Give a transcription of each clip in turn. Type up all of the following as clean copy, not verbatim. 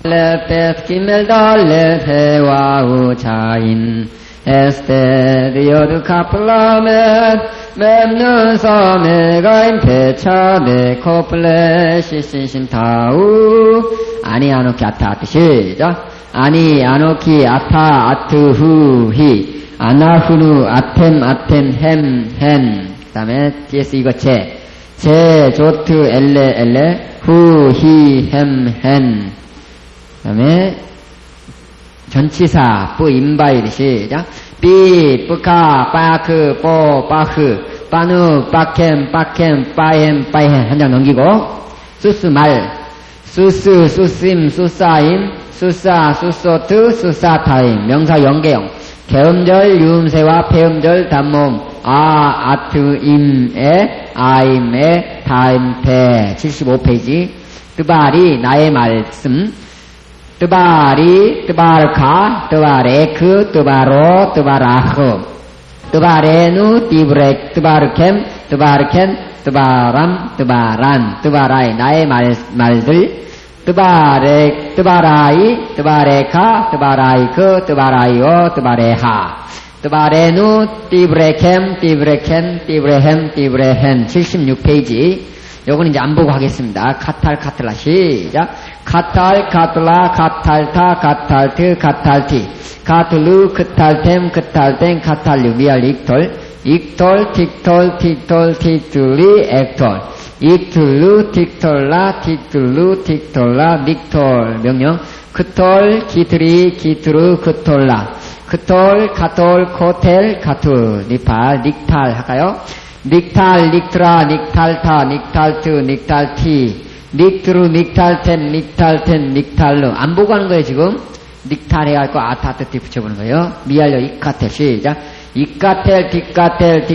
레페스 기멜달레 세와우 차인 에스테디오드 카플라멘 맵눈섬에 가인 페차네 코플레 시신신타우 아니 아노키 아타 아트 시작 아니 아노키 아타 아트 후히 아나후누 아템 아템 햄 그 다음에 뒤에서 이거 제 조트 엘레 후히 햄 그 다음에 전치사 뿌 임바이리 시작 삐 뿌카 빠크 뽀 빠흐 빠누 빠캠 빠이햄 한 장 넘기고 수스 말 수스 수심 수사임 수사 수소트 수사타임 명사 연계형 개음절 유음세와 폐음절 단모음 아트 임에 아임에 다임태 75페이지 뜨바리 나의 말씀 뜨바리 뜨바르카 뜨바레크 뜨바로 뜨바라흐 뜨바레누 띠브렉 뜨바르캠 뜨바르켄 뜨바람 뜨바란 뜨바라이 나의 말들 뜨바렉 뜨바라이 뜨바레카 뜨바라이크 뜨바라이오 뜨바레하 뜨바레누 띠브레캠 띠브레켄 띠브레햄 띠브레헨 76페이지 요건 이제 안 보고 하겠습니다. 카탈라 시작 카탈 카툴라 카탈타 카탈트 카탈티 카툴루 크탈템 크탈땡 카탈류 미알 익톨 틱톨 틱툴리 액톨 익툴루 틱톨라 닉톨 명령 크톨 기트루 크톨라 크톨 카톨 코텔 카투 니팔 닉탈 할까요? 닉탈 닉트라 닉탈타 닉탈트 닉탈티 닉트루 닉탈템 닉탈루 안 보고 하는 거예요 지금 닉탈 해야 할 거 아타트티 붙여보는 거예요 미알려 이카텔 시작 이카텔 디카트리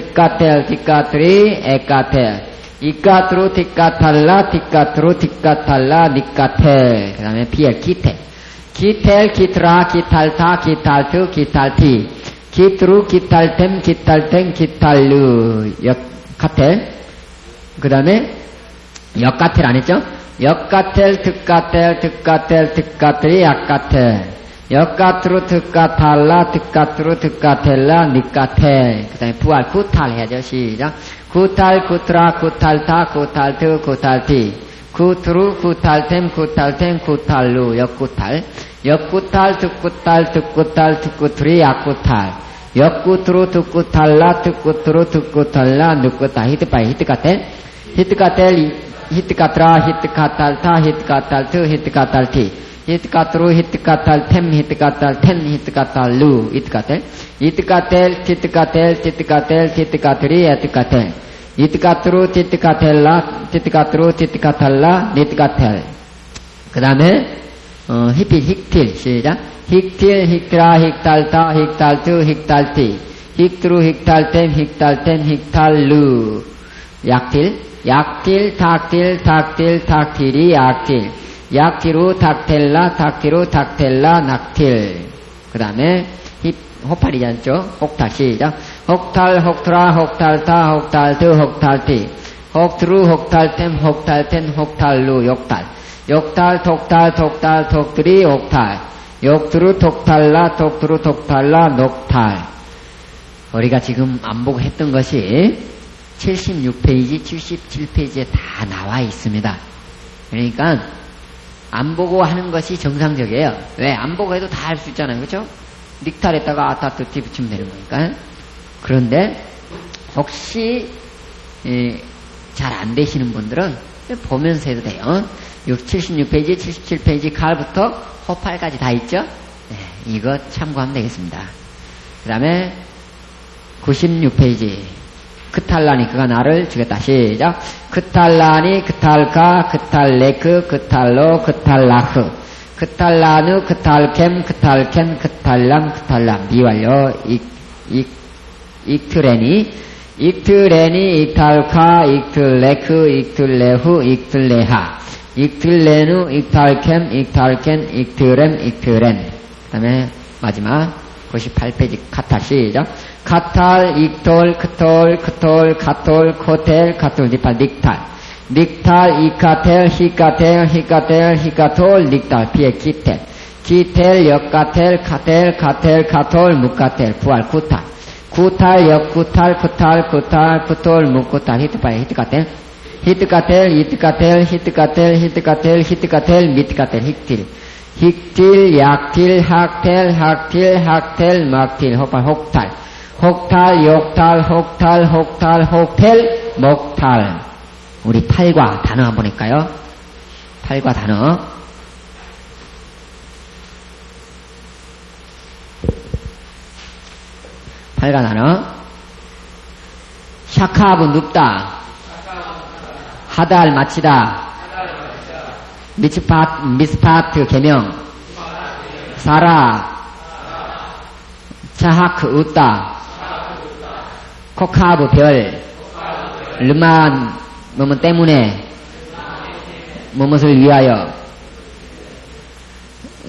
에카텔 이카트루 디카탈라 닉카텔 그 다음에 피엘 기텔 기트라 기탈타 기탈트 기탈티 기트루 기탈템 기탈루 역카텔 그 다음에 역카텔 안 했죠? 역카텔 특카텔이 약카텔 역카트루 특카탈라 특카텔라 닉카텔 그 다음에 부활 구탈 해야죠 시작 구탈 구트라 구탈타 구탈트 구탈티 구트루 구탈템 구탈루 역구탈 특구트리 약구탈 역구트루 특구탈라 늑구탈 히트카텔 히트카트라 히트카탈타 히트카탈트 히트카탈티 히트카트루 히트카탈템 히트카탈텐 히트카탈루 히트카텔 티트카트리 에트카텔 히트카트루 티트카탈라 니트카텔 그 다음에 힉틸 시작 힉트라 힉탈타 힉탈트 힉탈티 힉트루 힉탈템 힉탈루 약틸 탁틸이 약티루 탁텔라 낙틸 그 다음에 호팔이지 않죠? 혹탈 시작 혹탈 혹트라 혹탈타 혹탈트 혹탈티 혹트루 혹탈템 혹탈텐 혹탈루 욕탈 톡트리 옥탈 욕트루 톡탈라 녹탈 우리가 지금 안 보고 했던 것이 76페이지 77페이지에 다 나와 있습니다. 그러니까 안 보고 하는 것이 정상적이에요. 왜? 안 보고 해도 다 할 수 있잖아요. 그렇죠? 닉탈에다가 아타트티 붙이면 되는 거니까. 그런데 혹시 잘 안 되시는 분들은 보면서 해도 돼요. 76페이지 77페이지 가을부터 호팔까지 다 있죠? 네, 이거 참고하면 되겠습니다. 그 다음에 96페이지 크탈라니 그가 나를 주겠다 시작 크탈라니 크탈카 크탈레크 크탈로 크탈라흐 크탈라누 크탈캠 크탈켄 크탈람 미완료 익트레니 익탈카 익틀레크 익틀레후 익틀레하 익틀레누 익탈캠 익탈켄 익트렘 그 다음에 마지막 98페이지 카탈 시작 카탈 익톨 크톨 카톨 코텔 카톨 니팔 닉탈, 이카텔, 히카텔, 히카텔, 히카톨, 닉탈, 피에 기텔. 기텔, 역가텔, 카텔, 가텔, 가톨, 묵가텔, 부활, 구탈. 구탈, 역구탈, 구탈, 구탈, 구톨, 묵구탈, 히트파이, 히트가텔. 히트가텔, 히트가텔, 히트가텔, 히트가텔, 히트가텔, 미트가텔, 힉틸. 힉틸, 약틸, 학텔, 학틸, 학텔, 막틸, 혹발, 혹탈. 혹탈, 욕탈, 혹탈, 혹탈, 혹텔, 목탈. 우리 팔과 단어 한번 할까요? 팔과 단어. 팔과 단어. 샤카브 눕다. 하달 마치다. 미스파트 개명. 사라. 차하크 웃다. 코카브 별. 르만 뭐뭐 때문에 뭐뭇을 위하여.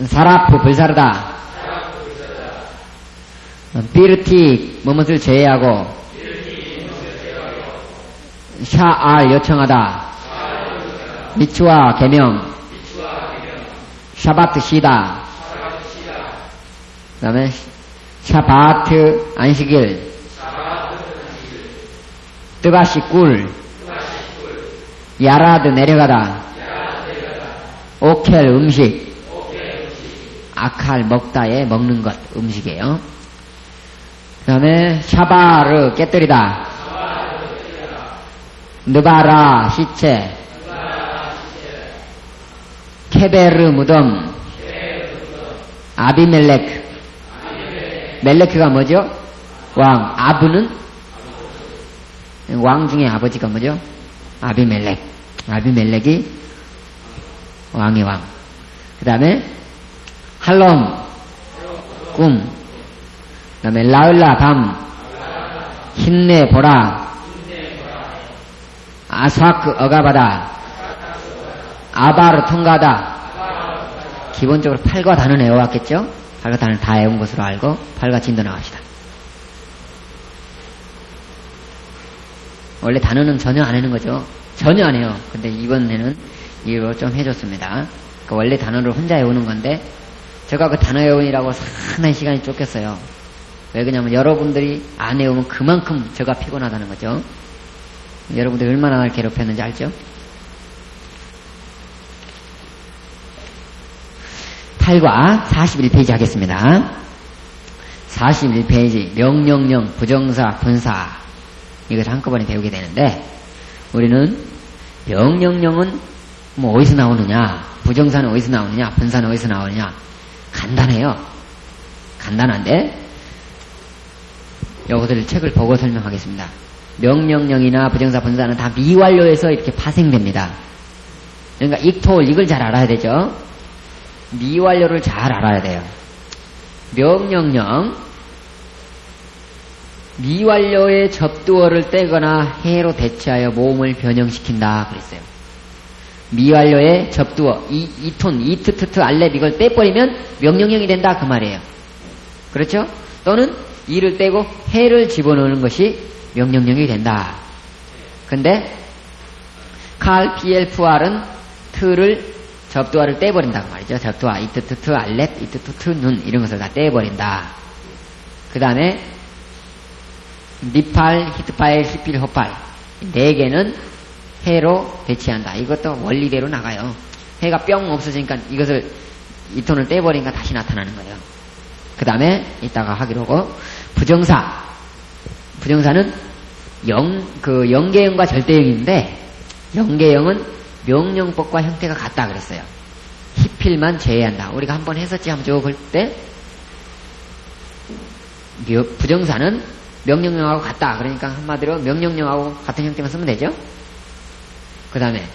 사라프 불사르다. 비르티 뭐뭇을 제외하고. 샤알 요청하다. 미추아 개명. 샤바트 쉬다. 그 다음에 샤바트 안식일. 뜨바시 꿀. 야라드 내려가다. 오켈 음식. 아칼 먹다에 먹는 것 음식이에요. 그 다음에 샤바르 깨뜨리다. 느바라 시체. 케베르 무덤. 아비멜렉. 멜레크가 뭐죠? 왕. 아브는 왕 중에 아버지가 뭐죠? 아비멜렉. 아비멜렉이 왕의 왕. 그 다음에 할롬 꿈. 그 다음에 라을라 밤. 힘내보라. 아사크 어가바다. 아바르 통과다. 기본적으로 팔과 단은 외워왔겠죠? 팔과 단을 다 외운 것으로 알고 팔과 진도 나갑시다. 원래 단어는 전혀 안 하는 거죠. 전혀 안 해요. 근데 이번에는 이거 좀 해줬습니다. 그러니까 원래 단어를 혼자 외우는 건데 제가 그 단어 외우느라고 상당히 시간이 쫓겼어요. 왜 그러냐면 여러분들이 안 외우면 그만큼 제가 피곤하다는 거죠. 여러분들이 얼마나 날 괴롭혔는지 알죠? 팔과 41페이지 하겠습니다. 41페이지 명령령 부정사 분사 이것을 한꺼번에 배우게 되는데 우리는 명령령은 뭐 어디서 나오느냐, 부정사는 어디서 나오느냐, 분사는 어디서 나오느냐 간단해요. 간단한데 여기서 책을 보고 설명하겠습니다. 명령령이나 부정사 분사는 다 미완료에서 이렇게 파생됩니다. 그러니까 익토 이걸 잘 알아야 되죠. 미완료를 잘 알아야 돼요. 명령령 미완료의 접두어를 떼거나 해로 대체하여 모음을 변형시킨다 그랬어요. 미완료의 접두어 이톤 이트트트 알렙 이걸 떼버리면 명령형이 된다 그 말이에요. 그렇죠? 또는 이를 떼고 해를 집어넣는 것이 명령형이 된다. 근데 칼 PLFR은 트를 접두어를 떼버린다고 말이죠. 접두어 이트트트 알렙 이트트트 눈 이런 것을 다 떼버린다. 그 다음에 니팔 히트파일 히필 호팔 네 개는 해로 대치한다. 이것도 원리대로 나가요. 해가 뿅 없어지니까 이것을 이 톤을 떼버리니까 다시 나타나는 거예요. 그 다음에 이따가 하기로 하고 부정사는 영계형과 절대형인데 영계형은 명령법과 형태가 같다 그랬어요. 히필만 제외한다. 우리가 한번 했었지 한번 쭉 볼 때 부정사는 명령형하고 같다. 그러니까 한마디로 명령형하고 같은 형태만 쓰면 되죠. 그 다음에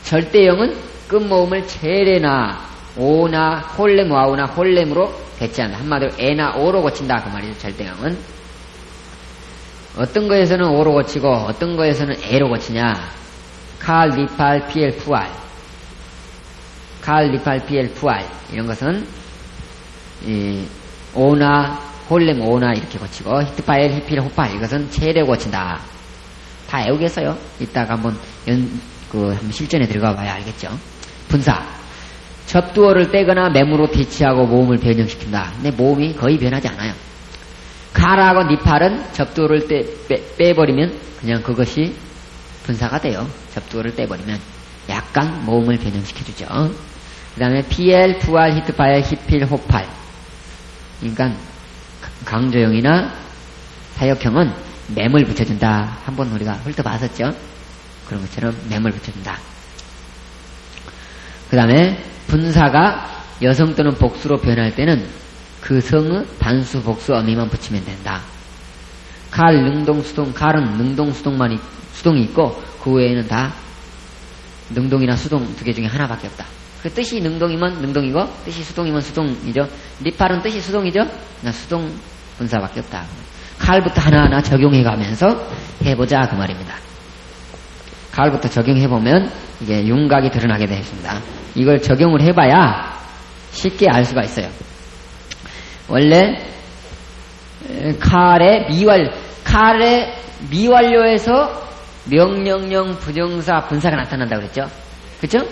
절대형은 끝모음을 체레나 오나 홀렘 와우나 홀렘으로 대체한다. 한마디로 에나 오로 고친다 그 말이죠. 절대형은 어떤 거에서는 오로 고치고 어떤 거에서는 에로 고치냐. 칼, 리팔, 피엘, 푸알 칼, 리팔, 피엘, 푸알 이런 것은 오나 홀렘 오나 이렇게 고치고 히트파엘, 히필, 호팔 이것은 체레 고친다. 다 외우겠어요. 이따가 한번 한번 실전에 들어가 봐야 알겠죠. 분사. 접두어를 떼거나 매무로 대치하고 모음을 변형시킨다. 근데 모음이 거의 변하지 않아요. 가라하고 니팔은 접두어를 빼버리면 그냥 그것이 분사가 돼요. 접두어를 떼버리면 약간 모음을 변형시켜주죠. 그 다음에 PL, 부알, 히트파엘, 히필, 호팔. 그러니까 강조형이나 사역형은 맴을 붙여준다. 한번 우리가 훑어봤었죠. 그런 것처럼 맴을 붙여준다. 그 다음에 분사가 여성 또는 복수로 변할 때는 그 성의 단수, 복수, 어미만 붙이면 된다. 갈, 능동, 수동. 갈은 능동, 수동이 있고 그 외에는 다 능동이나 수동 두 개 중에 하나밖에 없다. 그 뜻이 능동이면 능동이고 뜻이 수동이면 수동이죠. 니팔은 뜻이 수동이죠. 그냥 수동 분사밖에 없다. 갈부터 하나하나 적용해가면서 해보자 그 말입니다. 갈부터 적용해보면 이게 윤곽이 드러나게 되겠습니다. 이걸 적용을 해봐야 쉽게 알 수가 있어요. 원래 칼의 미완료에서 명령령 부정사 분사가 나타난다고 그랬죠. 그쵸?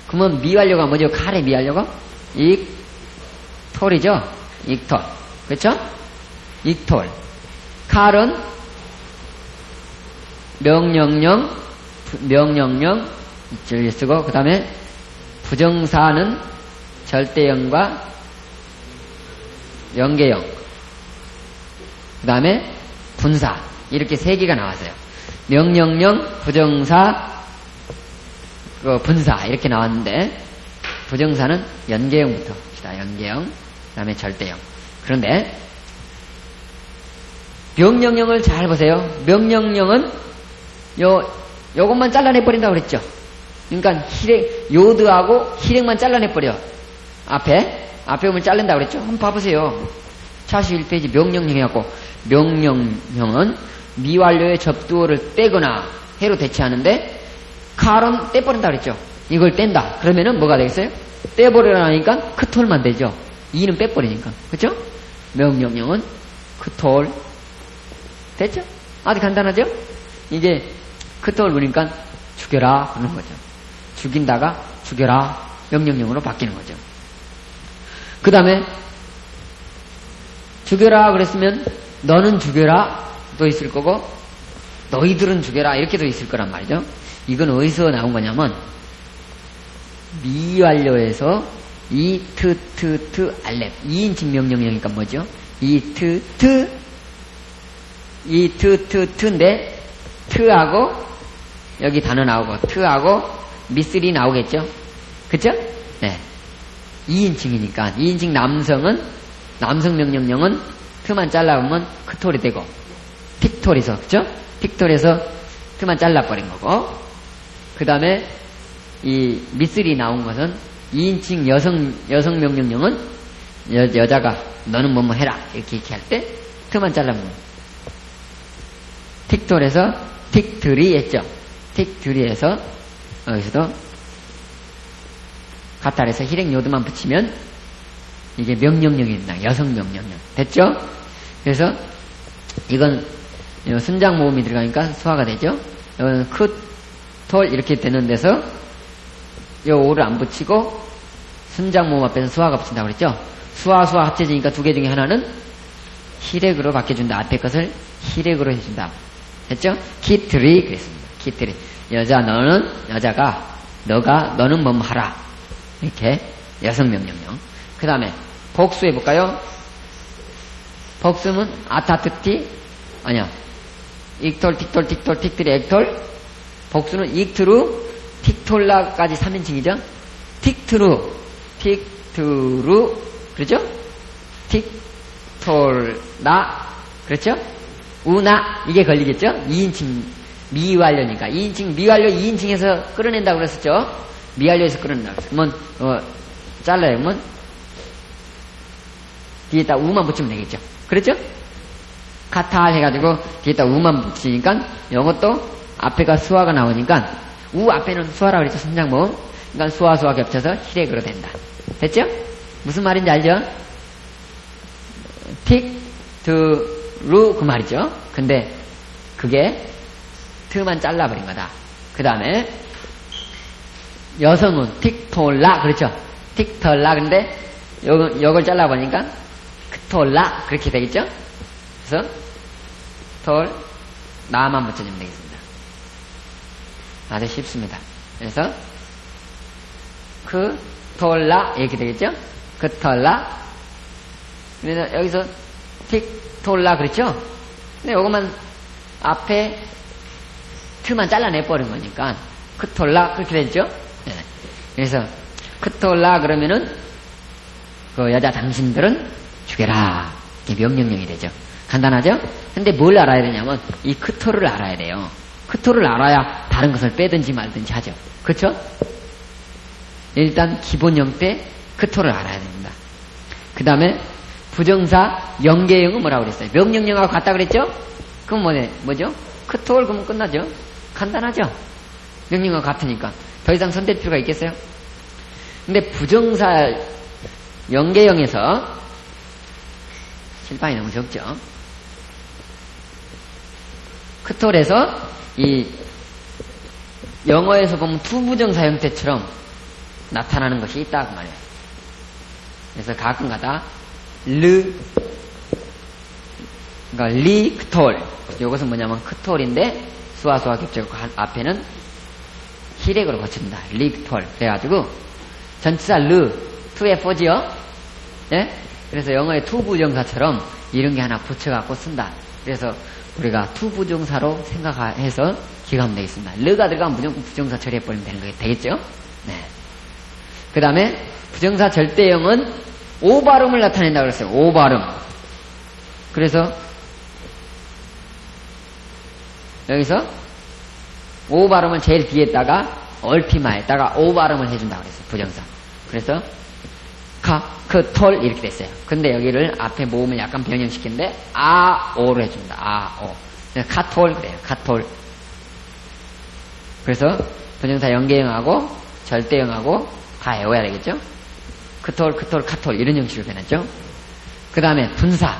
그러면 미완료가 뭐죠? 칼의 미완료가? 익톨이죠. 익톨. 그쵸? 익톨. 칼은 명령령 이쪽에 쓰고 그 다음에 부정사는 절대형과 연계형 그 다음에 분사 이렇게 세 개가 나왔어요. 명령령, 부정사, 분사 이렇게 나왔는데 부정사는 연계형부터 봅시다. 연계형 그 다음에 절대형. 그런데 명령령을 잘 보세요. 명령령은 요것만 잘라내버린다고 그랬죠. 그러니까 요드하고 희렉만 잘라내버려. 앞에 오면 자른다고 그랬죠. 한번 봐보세요. 41페이지 명령형 해갖고 명령형은 미완료의 접두어를 떼거나 해로 대체하는데 칼은 떼버린다고 그랬죠. 이걸 뗀다. 그러면은 뭐가 되겠어요? 떼버리라니까 크톨만 되죠. 이는 빼버리니까. 그쵸? 명령형은 크톨 됐죠? 아주 간단하죠? 이게 크톨 보니까 죽여라 그러는 거죠. 죽인다가 죽여라 명령형으로 바뀌는 거죠. 그 다음에 죽여라 그랬으면 너는 죽여라 도 있을 거고 너희들은 죽여라 이렇게도 있을 거란 말이죠. 이건 어디서 나온 거냐면 미완료에서 트 알렙 2인칭 명령형이니까 뭐죠? 트인데 트하고 여기 단어 나오고 트하고 미쓰리 나오겠죠? 그쵸? 네. 2인칭이니까 2인칭 남성 명령형은 트만 잘라보면 크톨이 되고 픽톨에서 그쵸? 픽톨에서 트만 잘라버린 거고 그 다음에 이 미쓰리 나온 것은 2인칭 여성 명령형은 여자가 너는 뭐뭐 해라 이렇게 할 때 트만 잘라보면 픽톨에서 틱트리 했죠. 틱트리에서 여기서도 가탈에서 희렉요드만 붙이면 이게 명령형입니다. 여성 명령형 됐죠? 그래서 이건 순장 모음이 들어가니까 수화가 되죠. 이건 크톨 이렇게 되는 데서 요 오를 안 붙이고 순장 모음 앞에서 수화가 붙인다고 그랬죠. 수화 합쳐지니까 두 개 중에 하나는 희렉으로 바뀌어준다. 앞에 것을 희렉으로 해준다. 됐죠? 키트리 그랬습니다. 키트리 너는 뭐뭐 하라 이렇게 여성 명령형. 그 다음에 복수 해볼까요? 복수는 아타트티 아니야 익톨 틱트리 액톨. 복수는 익트루 틱톨라까지 3인칭이죠. 틱트루 그렇죠? 틱톨라 그렇죠? 우나 이게 걸리겠죠? 2인칭 미완료니까 2인칭 미완료 2인칭에서 끌어낸다고 그랬었죠. 미완료에서 끌어낸다고 그러면 잘라요. 그러면 뒤에다 우만 붙이면 되겠죠. 그렇죠? 카탈 해가지고 뒤에다 우만 붙이니까 이것도 앞에가 수화가 나오니까 우 앞에는 수화라고 그랬죠. 순장모. 그러니까 수화 겹쳐서 희렉으로 된다. 됐죠? 무슨 말인지 알죠? 틱트루 그 말이죠. 근데 그게 트만 잘라버린 거다. 그 다음에 여성은 틱톨라 그렇죠? 틱털라 근데 요걸 잘라보니까 크톨라 그렇게 되겠죠? 그래서 톨 나만 붙여주면 되겠습니다. 아주 쉽습니다. 그래서 크톨라 이렇게 되겠죠? 크톨라. 그래서 여기서 틱톨라 그렇죠? 근데 요것만 앞에 트만 잘라내버린 거니까 크톨라 그렇게 됐죠? 네. 그래서 크톨라 그러면은 그 여자 당신들은 죽여라 이게 명령령이 되죠. 간단하죠? 근데 뭘 알아야 되냐면 이 크톨을 알아야 돼요. 크톨을 알아야 다른 것을 빼든지 말든지 하죠. 그렇죠? 일단 기본 형태 크톨을 알아야 됩니다. 그 다음에 부정사 연계형은 뭐라고 그랬어요? 명령령하고 같다 그랬죠? 그럼 뭐죠? 크톨 그러면 끝나죠? 간단하죠? 명령과 같으니까 더 이상 손댈 필요가 있겠어요? 근데 부정사 연계형에서 실판이 너무 적죠? 크톨에서 이 영어에서 보면 투부정사 형태처럼 나타나는 것이 있다 그 말이에요. 그래서 가끔가다 그러니까 리 크톨 이것은 뭐냐면 크톨인데 수화수화 겹쳐고 앞에는 히렉으로 거친다. 리 크톨 그래가지고 전치사 투에 포지요. 예? 그래서 영어의 투부정사처럼 이런 게 하나 붙여갖고 쓴다. 그래서 우리가 투부정사로 생각해서 기억하면 되겠습니다. 르가 들어가면 무조건 부정사 처리해버리면 되는 거 되겠죠? 네. 그 다음에 부정사 절대형은 오 발음을 나타낸다고 그랬어요. 오 발음. 그래서 여기서 오 발음을 제일 뒤에다가 얼피마에다가 오 발음을 해준다고 그랬어요. 부정사. 그래서 톨 이렇게 됐어요. 근데 여기를 앞에 모음을 약간 변형시키는데 오로 해줍니다. 오. 카톨 그래요. 카톨. 그래서 부정사 연계형하고 절대형하고 다 외워야 되겠죠? 크톨, 카톨 이런 형식으로 변했죠? 그 다음에 분사.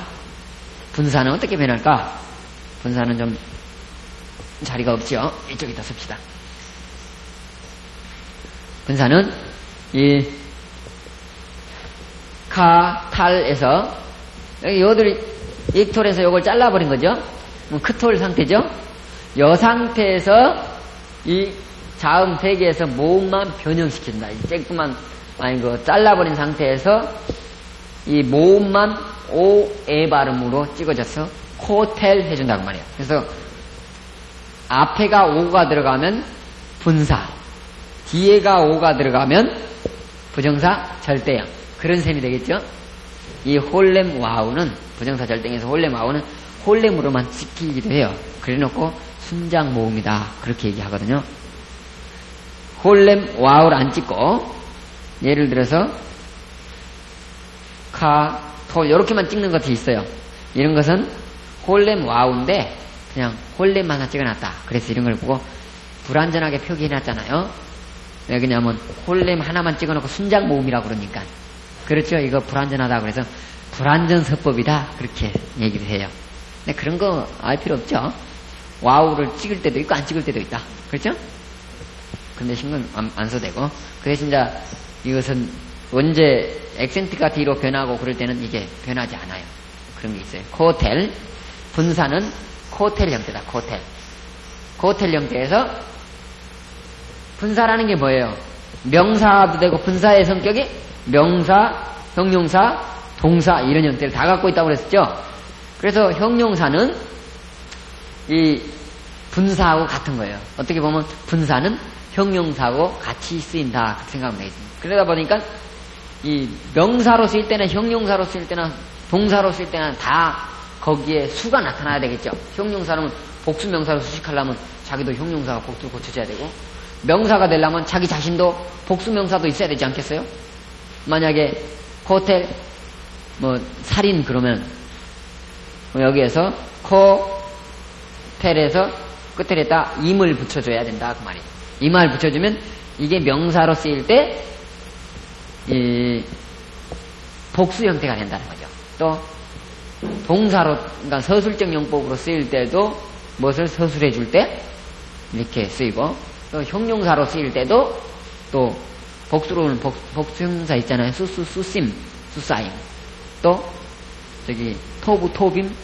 분사는 어떻게 변할까? 분사는 좀 자리가 없죠? 이쪽에다 씁시다. 분사는 이 탈에서 여기 익톨에서 요걸 잘라버린 거죠? 크톨 상태죠? 요 상태에서 이 자음 세 개에서 모음만 변형시킨다. 이 쬐끄만 잘라버린 상태에서 이 모음만 오에 발음으로 찍어져서 코텔 해준다고 말이에요. 그래서 앞에가 오가 들어가면 분사, 뒤에가 오가 들어가면 부정사 절대형. 그런 셈이 되겠죠? 이 홀렘 와우는 부정사 절대형에서 홀렘 와우는 홀렘으로만 찍히기도 해요. 그래놓고 순장 모음이다 그렇게 얘기하거든요. 홀렘 와우를 안 찍고 예를 들어서 톨 이렇게만 찍는 것이 있어요. 이런 것은 홀렘 와우인데 그냥 홀렘 하나 찍어놨다. 그래서 이런 걸 보고 불완전하게 표기해놨잖아요. 왜 그러냐면 홀렘 하나만 찍어놓고 순장 모음이라고 그러니까. 그렇죠? 이거 불완전하다 그래서 불완전 서법이다 그렇게 얘기를 해요. 근데 그런 거 알 필요 없죠. 와우를 찍을 때도 있고 안 찍을 때도 있다. 그렇죠? 근데 신경 안 써되고 그 대신 이것은 언제 액센트가 뒤로 변하고 그럴 때는 이게 변하지 않아요. 그런 게 있어요. 코텔 분사는 코텔 형태다. 코텔 형태에서 분사라는 게 뭐예요? 명사도 되고 분사의 성격이 명사, 형용사, 동사 이런 형태를 다 갖고 있다고 그랬었죠. 그래서 형용사는 이 분사하고 같은 거예요. 어떻게 보면 분사는 형용사하고 같이 쓰인다 그렇게 생각하면 되겠습니다. 그러다 보니까 이 명사로 쓰일 때나 형용사로 쓰일 때나 동사로 쓰일 때나 다 거기에 수가 나타나야 되겠죠. 형용사는 복수 명사로 수식하려면 자기도 형용사가 복수를 고쳐줘야 되고 명사가 되려면 자기 자신도 복수 명사도 있어야 되지 않겠어요? 만약에 호텔 살인 그러면 여기에서 코텔에서 끝에다 임을 붙여줘야 된다 그 말이에요. 임을 붙여주면 이게 명사로 쓰일 때 이 복수 형태가 된다는 거죠. 또 동사로 그러니까 서술적 용법으로 쓰일 때도 무엇을 서술해 줄 때 이렇게 쓰이고 또 형용사로 쓰일 때도 또 복수로는 복수형사 있잖아요. 수심, 수사임. 또 저기 토부, 토빔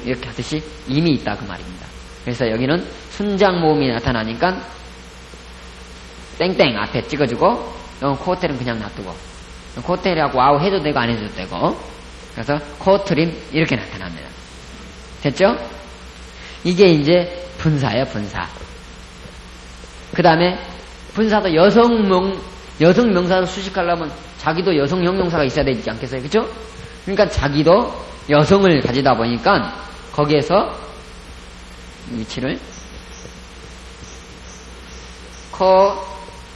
이렇게 하듯이 임이 있다 그 말입니다. 그래서 여기는 순장 모음이 나타나니까 땡땡 앞에 찍어주고 코텔은 그냥 놔두고 코텔이라고 와우 해도 되고 안 해도 되고 그래서 코트림 이렇게 나타납니다. 됐죠? 이게 이제 분사예요. 분사. 그 다음에 분사도 여성 명사로 수식하려면 자기도 여성 형용사가 있어야 되지 않겠어요? 그죠? 그러니까 자기도 여성을 가지다 보니까 거기에서 위치를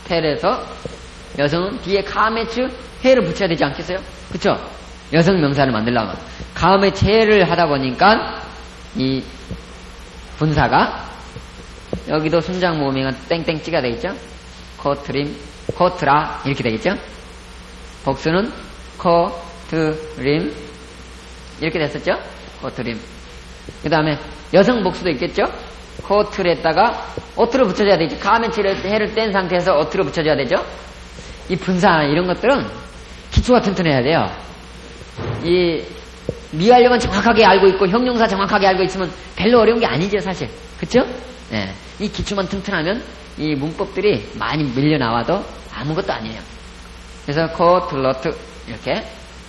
코텔에서 여성은 뒤에 카메츠 해를 붙여야 되지 않겠어요? 그쵸? 여성 명사를 만들려면 카메츠 해를 하다 보니까 이 분사가 여기도 순장 모음이가 땡땡 찍어야 되겠죠? 코트림, 코트라 이렇게 되겠죠? 복수는 코트림 이렇게 됐었죠? 코트림. 그 다음에 여성 복수도 있겠죠? 코트에다가 오트를 붙여줘야 되죠. 카멘치를 해를 뗀 상태에서 오트를 붙여줘야 되죠? 이 분사 이런 것들은 기초가 튼튼해야 돼요. 이 미완료만 정확하게 알고 있고 형용사 정확하게 알고 있으면 별로 어려운 게 아니죠, 사실. 그쵸? 네. 이 기초만 튼튼하면 이 문법들이 많이 밀려 나와도 아무것도 아니에요. 그래서 코틀러트 이렇게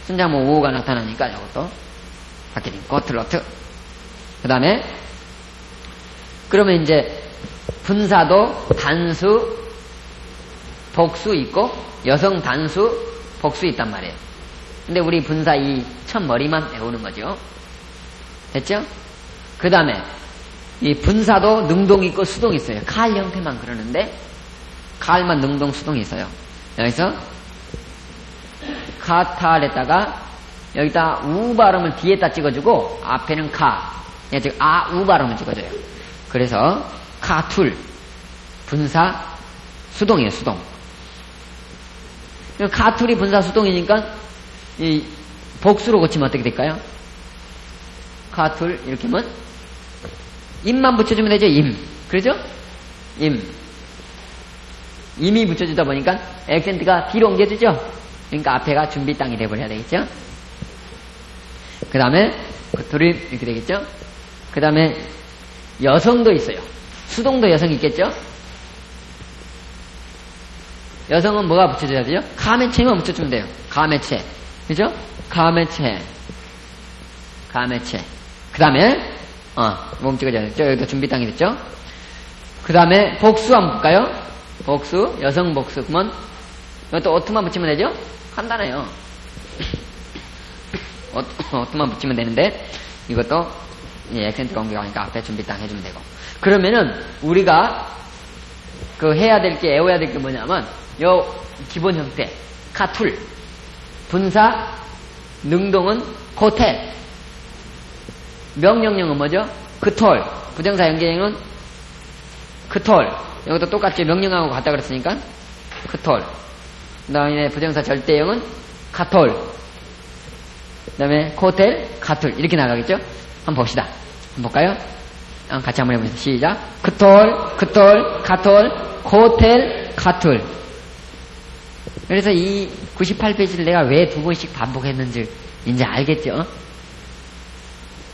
순장모 오가 나타나니까 이것도 바뀌는 코틀러트. 그 다음에 그러면 이제 분사도 단수 복수 있고 여성 단수 복수 있단 말이에요. 근데 우리 분사 이 첫 머리만 배우는 거죠. 됐죠? 그 다음에 이 분사도 능동 있고 수동 있어요. 칼 형태만 그러는데 칼만 능동 수동이 있어요. 여기서 카탈에다가 여기다 우 발음을 뒤에다 찍어주고 앞에는 카, 즉 아 우 발음을 찍어줘요. 그래서 카툴 분사 수동이에요. 수동. 카툴이 분사 수동이니까 이 복수로 고치면 어떻게 될까요? 카툴 이렇게 하면 임만 붙여주면 되죠. 임. 그러죠? 임. 임이 붙여주다 보니까 액센트가 뒤로 옮겨주죠. 그러니까 앞에가 준비 땅이 돼버려야 되겠죠. 그 다음에 둘이 이렇게 되겠죠. 그 다음에 여성도 있어요. 수동도 여성이 있겠죠. 여성은 뭐가 붙여줘야 되죠? 가메체만 붙여주면 돼요. 가메체. 그죠? 가메체. 가메체. 그 다음에 몸 찍어줘야 되죠. 여기도 준비 땅이 됐죠. 그 다음에 복수 한번 볼까요? 복수, 여성 복수. 그러면 이것도 오트만 붙이면 되죠? 간단해요. 오트만 붙이면 되는데 이것도 액센트가 옮겨가니까 앞에 준비 땅 해주면 되고. 그러면은 우리가 해야 될 게, 애워야 될 게 뭐냐면 요 기본 형태 카툴 분사 능동은 코텔 명령형은 뭐죠? 그톨 부정사 연계형은 그톨 이것도 똑같죠. 명령하고 같다 그랬으니까 그톨. 그 다음에 부정사 절대형은 카톨. 그 다음에 코텔 카툴 이렇게 나가겠죠. 한번 봅시다. 한번 볼까요? 같이 한번 해보세요. 시작. 그톨 그톨 카톨 코텔 카툴. 그래서 이 98페이지를 내가 왜 2번씩 반복했는지 이제 알겠죠?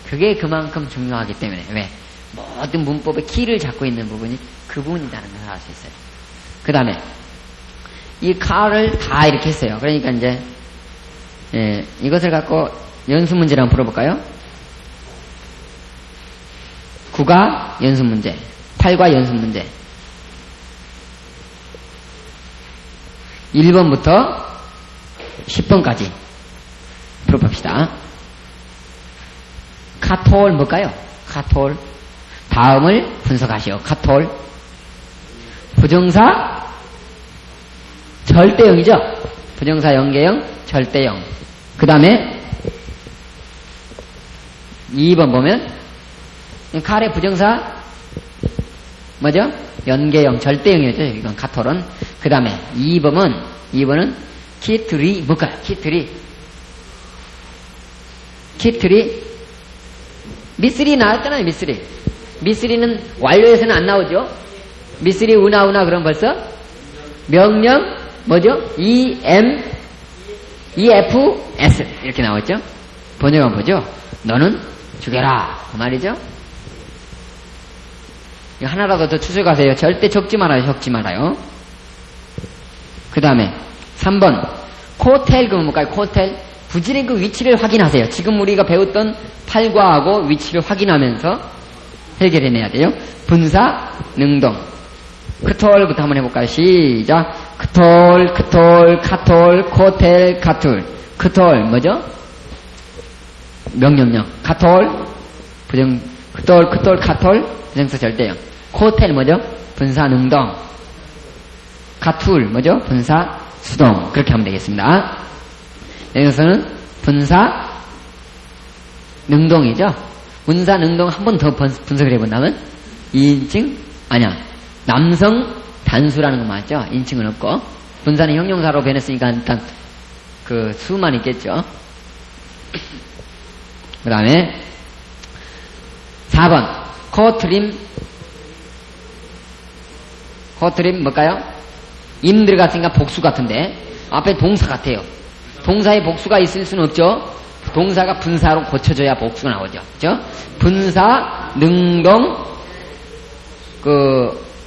그게 그만큼 중요하기 때문에. 왜? 모든 문법의 키를 잡고 있는 부분이 그 부분이라는 걸 알 수 있어요. 그 다음에 이 칼을 다 이렇게 했어요. 그러니까 이제 이것을 갖고 연습 문제를 한번 풀어볼까요? 9가 연습 문제, 8과 연습 문제. 1번부터 10번까지 풀어봅시다. 카톨 뭘까요? 카톨. 다음을 분석하시오. 카톨. 부정사 절대형이죠. 부정사 연계형 절대형. 그 다음에 2번 보면 칼의 부정사 뭐죠? 연계형 절대형이죠. 이건 카톨은. 그 다음에 2번은 키트리 뭘까요? 키트리 미쓰리 나왔잖아요. 미쓰리는 완료에서는 안 나오죠. 미쓰리 우나 그럼 벌써 명령, 뭐죠? EM, EFS. 이렇게 나오죠? 번역하면 보죠? 너는 죽여라. 그 말이죠? 이거 하나라도 더 추적하세요. 절대 적지 말아요. 적지 말아요. 그 다음에 3번. 코텔, 그건 뭘까요? 코텔. 부질의 그 위치를 확인하세요. 지금 우리가 배웠던 팔과하고 위치를 확인하면서 해결해내야 돼요. 분사, 능동. 크톨부터 한번 해볼까요? 시작. 크톨, 크톨, 카톨, 코텔, 카툴. 크톨, 뭐죠? 명령령. 카톨, 크톨, 크톨, 카톨, 부정사 절대형. 코텔, 뭐죠? 분사, 능동. 카툴, 뭐죠? 분사, 수동. 그렇게 하면 되겠습니다. 여기서는 분사, 능동이죠? 분사, 능동 한 번 더 분석을 해본다면 2인칭, 아니야. 남성 단수라는 거 맞죠? 인칭은 없고. 분사는 형용사로 변했으니까 일단 그 수만 있겠죠? 그 다음에 4번. 코트림. 코트림 뭘까요? 임 들어갔으니까 복수 같은데 앞에 동사 같아요. 동사에 복수가 있을 수는 없죠. 동사가 분사로 고쳐져야 복수가 나오죠. 그죠? 분사, 능동,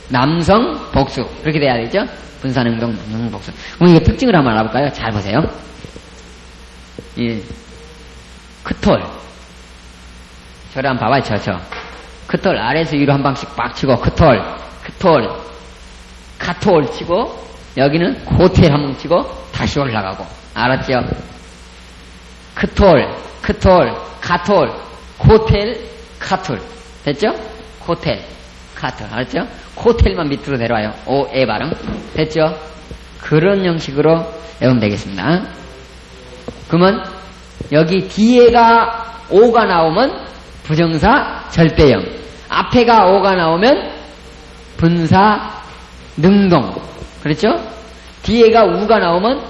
남성, 복수. 그렇게 돼야 되죠? 분사, 능동, 남성, 복수. 그럼 이게 특징을 한번 알아볼까요? 잘 보세요. 이, 크톨. 저를 한번 봐봐요, 저. 크톨, 아래에서 위로 한 방씩 빡 치고, 크톨, 카톨 치고, 여기는 코텔 한 번 치고, 다시 올라가고. 알았죠? 크톨, 카톨, 코텔, 카툴. 됐죠? 코텔, 카툴. 알았죠? 코텔만 밑으로 내려와요. 오, 에 발음. 됐죠? 그런 형식으로 외우면 되겠습니다. 그러면 여기 뒤에가 오가 나오면 부정사 절대형. 앞에가 오가 나오면 분사 능동. 그렇죠? 뒤에가 우가 나오면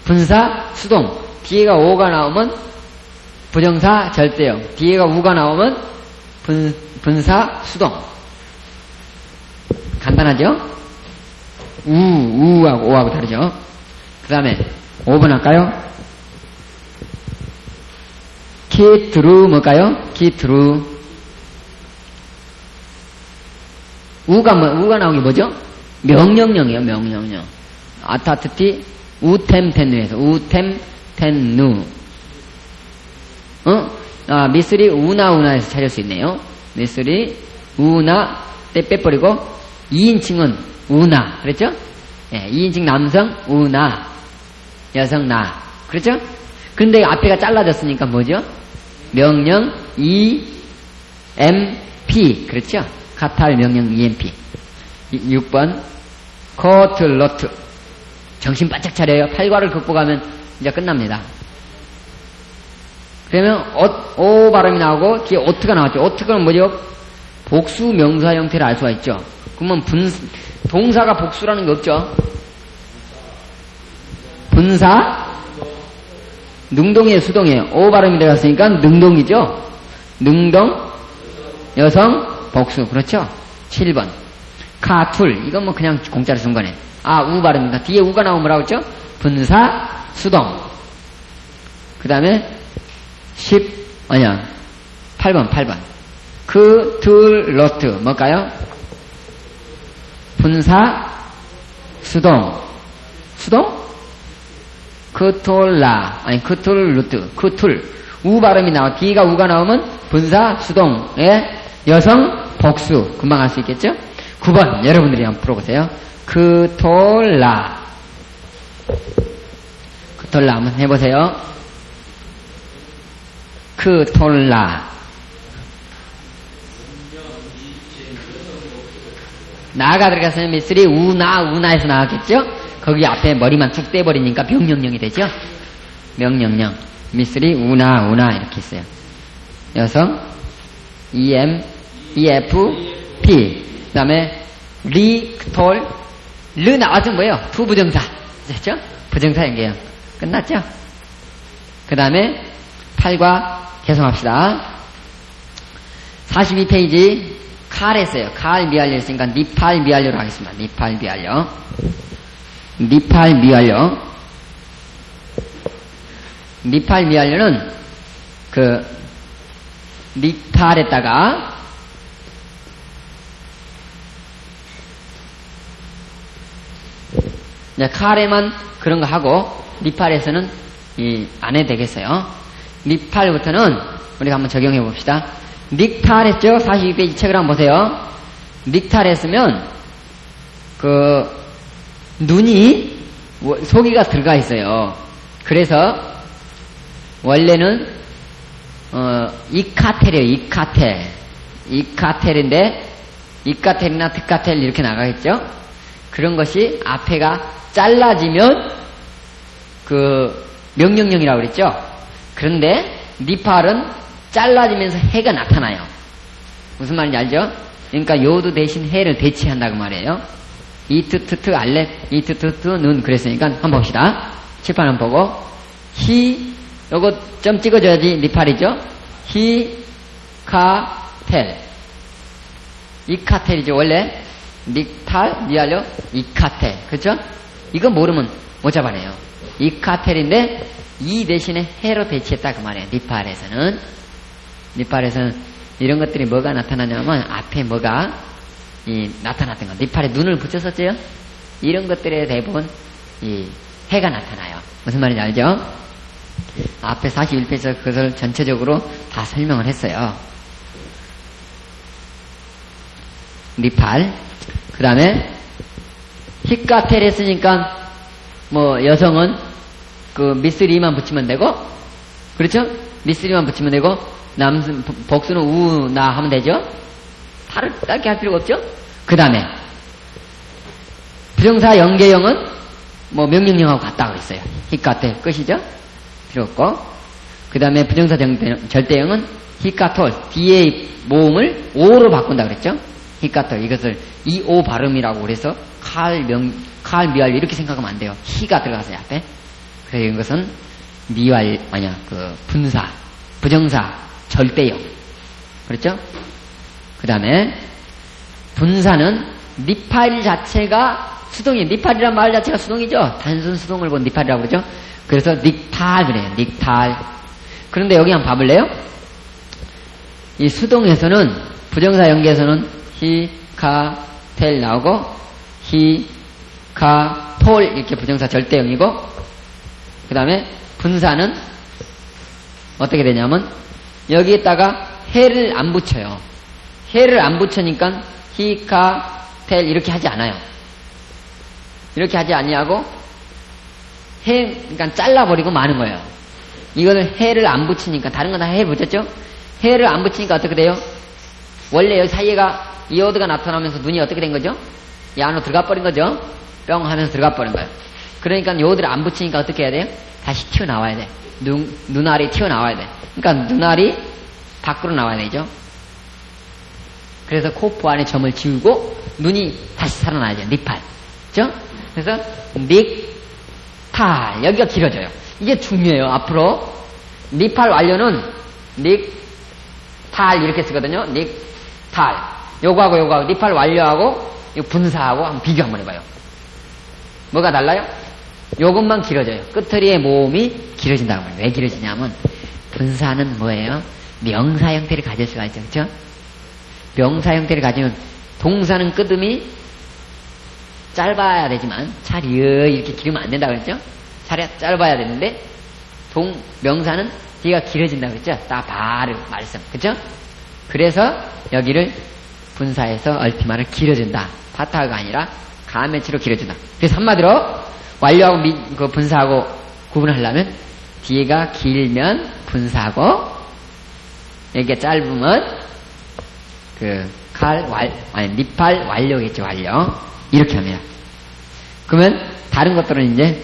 분사 수동. 뒤에가 오가 나오면 부정사 절대형. 뒤에가 우가 나오면 분사 수동. 간단하죠? 우하고 오하고 다르죠? 그 다음에 5번 할까요? 키트루 뭘까요? 키트루. 우가 나온 게 뭐죠? 명령령이에요, 명령령. 아타트티 우템텐누에서 우템텐누. 미쓰리 우나에서 찾을 수 있네요. 미쓰리 우나 때 빼버리고 2인칭은 우나. 그랬죠? 예, 2인칭 남성 우나, 여성 나. 그렇죠? 근데 앞에가 잘라졌으니까 뭐죠? 명령 EMP. 그렇죠? 카탈 명령 EMP. 6번 코틀로트. 정신 바짝 차려요. 팔과를 극복하면 이제 끝납니다. 그러면 오 발음이 나오고 뒤에 오트가 나왔죠. 오트가 뭐죠? 복수 명사 형태를 알 수가 있죠. 그러면 동사가 복수라는 게 없죠. 분사 능동이에요, 수동이에요? 오 발음이 들어갔으니까 능동이죠. 능동 여성 복수. 그렇죠? 7번 카툴. 이건 뭐 그냥 공짜로 쓴 거네. 우 발음입니다. 뒤에 우가 나오면 뭐라고 했죠? 분사 수동. 그 다음에 8번 크툴로트 뭘까요? 분사 수동. 크툴루트. 크툴. 우 발음이 나와. 뒤가 우가 나오면 분사 수동의 여성 복수. 금방 알 수 있겠죠? 9번 여러분들이 한번 풀어보세요. 크톨라 한번 해보세요. 크톨라. 나가 들어갔으면 미쓰리 우나에서 나왔겠죠? 거기 앞에 머리만 쭉 떼버리니까 명령령이 되죠? 명령령. 미쓰리 우나 이렇게 있어요. 여성 EM, EF, P. 그 다음에 리톨. 르 나왔으면 뭐예요? 부부정사. 됐죠? 부정사 연계형. 끝났죠? 그 다음에 8과 개성합시다. 42페이지 칼 했어요. 칼 미알려 했으니까 니팔 미알려로 하겠습니다. 니팔 미알려. 니팔 미완료. 니팔 미완료는 그 니팔에다가 칼에만 그런 거 하고 니팔에서는 안 해도 되겠어요. 니팔부터는 우리가 한번 적용해 봅시다. 닉탈 했죠? 42페이지 책을 한번 보세요. 닉탈 했으면 그 눈이 속이가 들어가 있어요. 그래서 원래는 이카텔이에요. 이카텔인데 이카텔이나 특카텔 이렇게 나가겠죠? 그런 것이 앞에가 잘라지면 그 명령형이라고 그랬죠? 그런데 니팔은 잘라지면서 해가 나타나요. 무슨 말인지 알죠? 그러니까 요도 대신 해를 대체한다고 말이에요. 이트트트 알렛 이트트트 눈 그랬으니까 한번 봅시다. 칠판 한번 보고 히 요거 점 찍어줘야지 니팔이죠. 히 카텔 이카텔이죠. 원래 닉탈 니알료 이카텔 그렇죠? 이거 모르면 못 잡아내요. 이카텔인데 이 대신에 해로 대체했다 그 말이에요. 니팔에서는 이런 것들이 뭐가 나타나냐면 앞에 뭐가 나타났던 거. 니팔에 눈을 붙였었죠? 이런 것들에 대부분 해가 나타나요. 무슨 말인지 알죠? 앞에 41페이지에서 그것을 전체적으로 다 설명을 했어요. 니팔. 그 다음에 히카텔 했으니까 뭐 여성은 그 미쓰리만 붙이면 되고 그렇죠? 미쓰리만 붙이면 되고 복수는 우나 하면 되죠? 다를 따르게 할 필요가 없죠? 그 다음에 부정사 연계형은 뭐 명령형하고 같다고 했어요. 히카텔 끝이죠? 필요 없고 그 다음에 부정사 절대형은 히카톨 뒤에 모음을 오로 바꾼다고 그랬죠? 히카톨 이것을 이오 발음이라고 그래서 칼 미활 이렇게 생각하면 안 돼요. 히가 들어가서요 앞에. 그래서 이것은 미활 그 분사 부정사 절대형 그렇죠? 그 다음에 분사는 니팔 자체가 수동이에요. 니팔이란 말 자체가 수동이죠. 단순 수동을 본 니팔이라고 그러죠. 그래서 닉탈 그래요. 닉탈. 그런데 여기 한번 봐볼래요? 이 수동에서는 부정사 연계에서는 히, 카, 텔 나오고 히, 카, 톨 이렇게 부정사 절대형이고 그 다음에 분사는 어떻게 되냐면 여기에다가 해를 안 붙여요. 해를 안 붙여니까 히, 카, 텔 이렇게 하지 않아요. 이렇게 하지 아니하고 그러니까 잘라버리고 마는 거예요. 이거는 해를 안 붙이니까 다른 건 다 해 붙였죠? 해를 안 붙이니까 어떻게 돼요? 원래 여기 사이에가 이어드가 나타나면서 눈이 어떻게 된 거죠? 이 안으로 들어가 버린 거죠? 뿅 하면서 들어가 버린 거예요. 그러니까 요들을 안 붙이니까 어떻게 해야 돼요? 다시 튀어나와야 돼. 눈알이 튀어나와야 돼. 그러니까 눈알이 밖으로 나와야 되죠. 그래서 코프 안에 점을 지우고 눈이 다시 살아나야죠. 니팔. 그죠? 그래서 닉탈 여기가 길어져요. 이게 중요해요. 앞으로 니팔 완료는 닉탈 이렇게 쓰거든요. 닉탈 요거하고 니팔 완료하고 분사하고 한번 비교 한번 해봐요. 뭐가 달라요? 요것만 길어져요. 끝허리의 모음이 길어진다고 말해요. 왜 길어지냐면 분사는 뭐예요? 명사 형태를 가질 수가 있죠. 그렇죠? 명사 형태를 가지면 동사는 끝음이 짧아야 되지만 차리어 이렇게 기르면 안 된다고 그랬죠? 짧아야 되는데 명사는 뒤가 길어진다고 그랬죠? 따바르 말씀 그죠? 그래서 여기를 분사해서 얼티마를 길어준다. 파타가 아니라 가메치로 길어준다. 그래서 한마디로 완료하고 그 분사하고 구분하려면 뒤가 길면 분사하고 여기가 짧으면 그 니팔 완료겠죠. 완료 이렇게 합니다. 그러면 다른 것들은 이제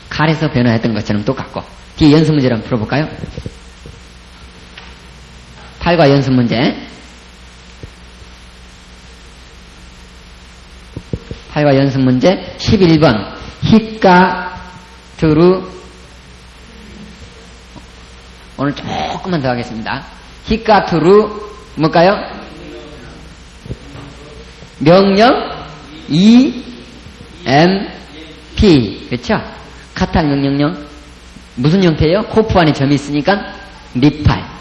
칼에서 변화했던 것처럼 똑같고 뒤에 연습 문제를 한번 풀어볼까요? 8과 연습 문제 8과 연습 문제 11번 히까 드루 오늘 조금만 더 하겠습니다. 히까 드루 뭘까요? 명령 P. 그렇죠? 카탈 명령령. 무슨 형태예요? 코프 안에 점이 있으니까 니팔.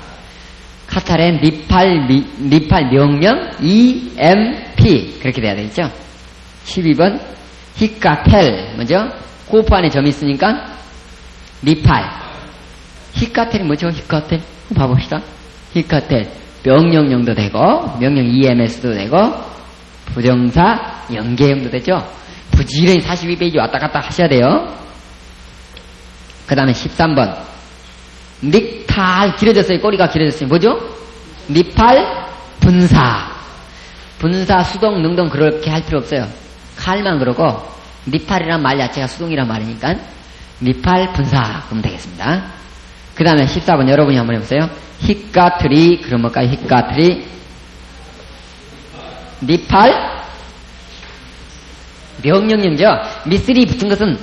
카탈의 니팔 명령 EMP. 그렇게 돼야 되겠죠? 12번. 히카텔. 뭐죠? 코프 안에 점이 있으니까 니팔. 히카텔이 뭐죠? 히카텔. 봐봅시다. 히카텔. 명령형도 되고, 명령 EMS도 되고, 부정사 연계형도 되죠? 부지런히 42페이지 왔다 갔다 하셔야 돼요. 그 다음에 13번. 닉탈. 길어졌어요. 꼬리가 길어졌어요. 뭐죠? 니팔 분사. 분사, 수동, 능동 그렇게 할 필요 없어요. 칼만 그러고, 니팔이란 말 자체가 수동이란 말이니까, 니팔 분사. 그러면 되겠습니다. 그 다음에 14번 여러분이 한번 해보세요. 히카트리. 그럼 뭘까요? 히카트리. 니팔. 명령형이죠. 미쓰리 붙은 것은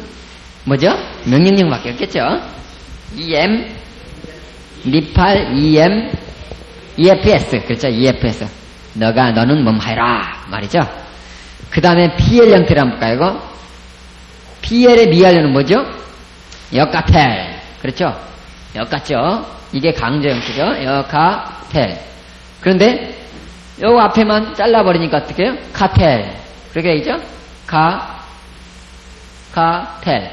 뭐죠? 명령형밖에 없겠죠. EM. 니팔, EM, EFS. 그렇죠. EFS. 너는 몸하여라. 말이죠. 그 다음에 PL 형태를 한번 볼까요? 이거? PL의 미알료는 뭐죠? 역카텔. 그렇죠. 역같죠. 이게 강조 형태죠. 역카텔. 그런데 요 앞에만 잘라버리니까 어떻게 해요? 카텔. 그렇게 되겠죠? 카텔.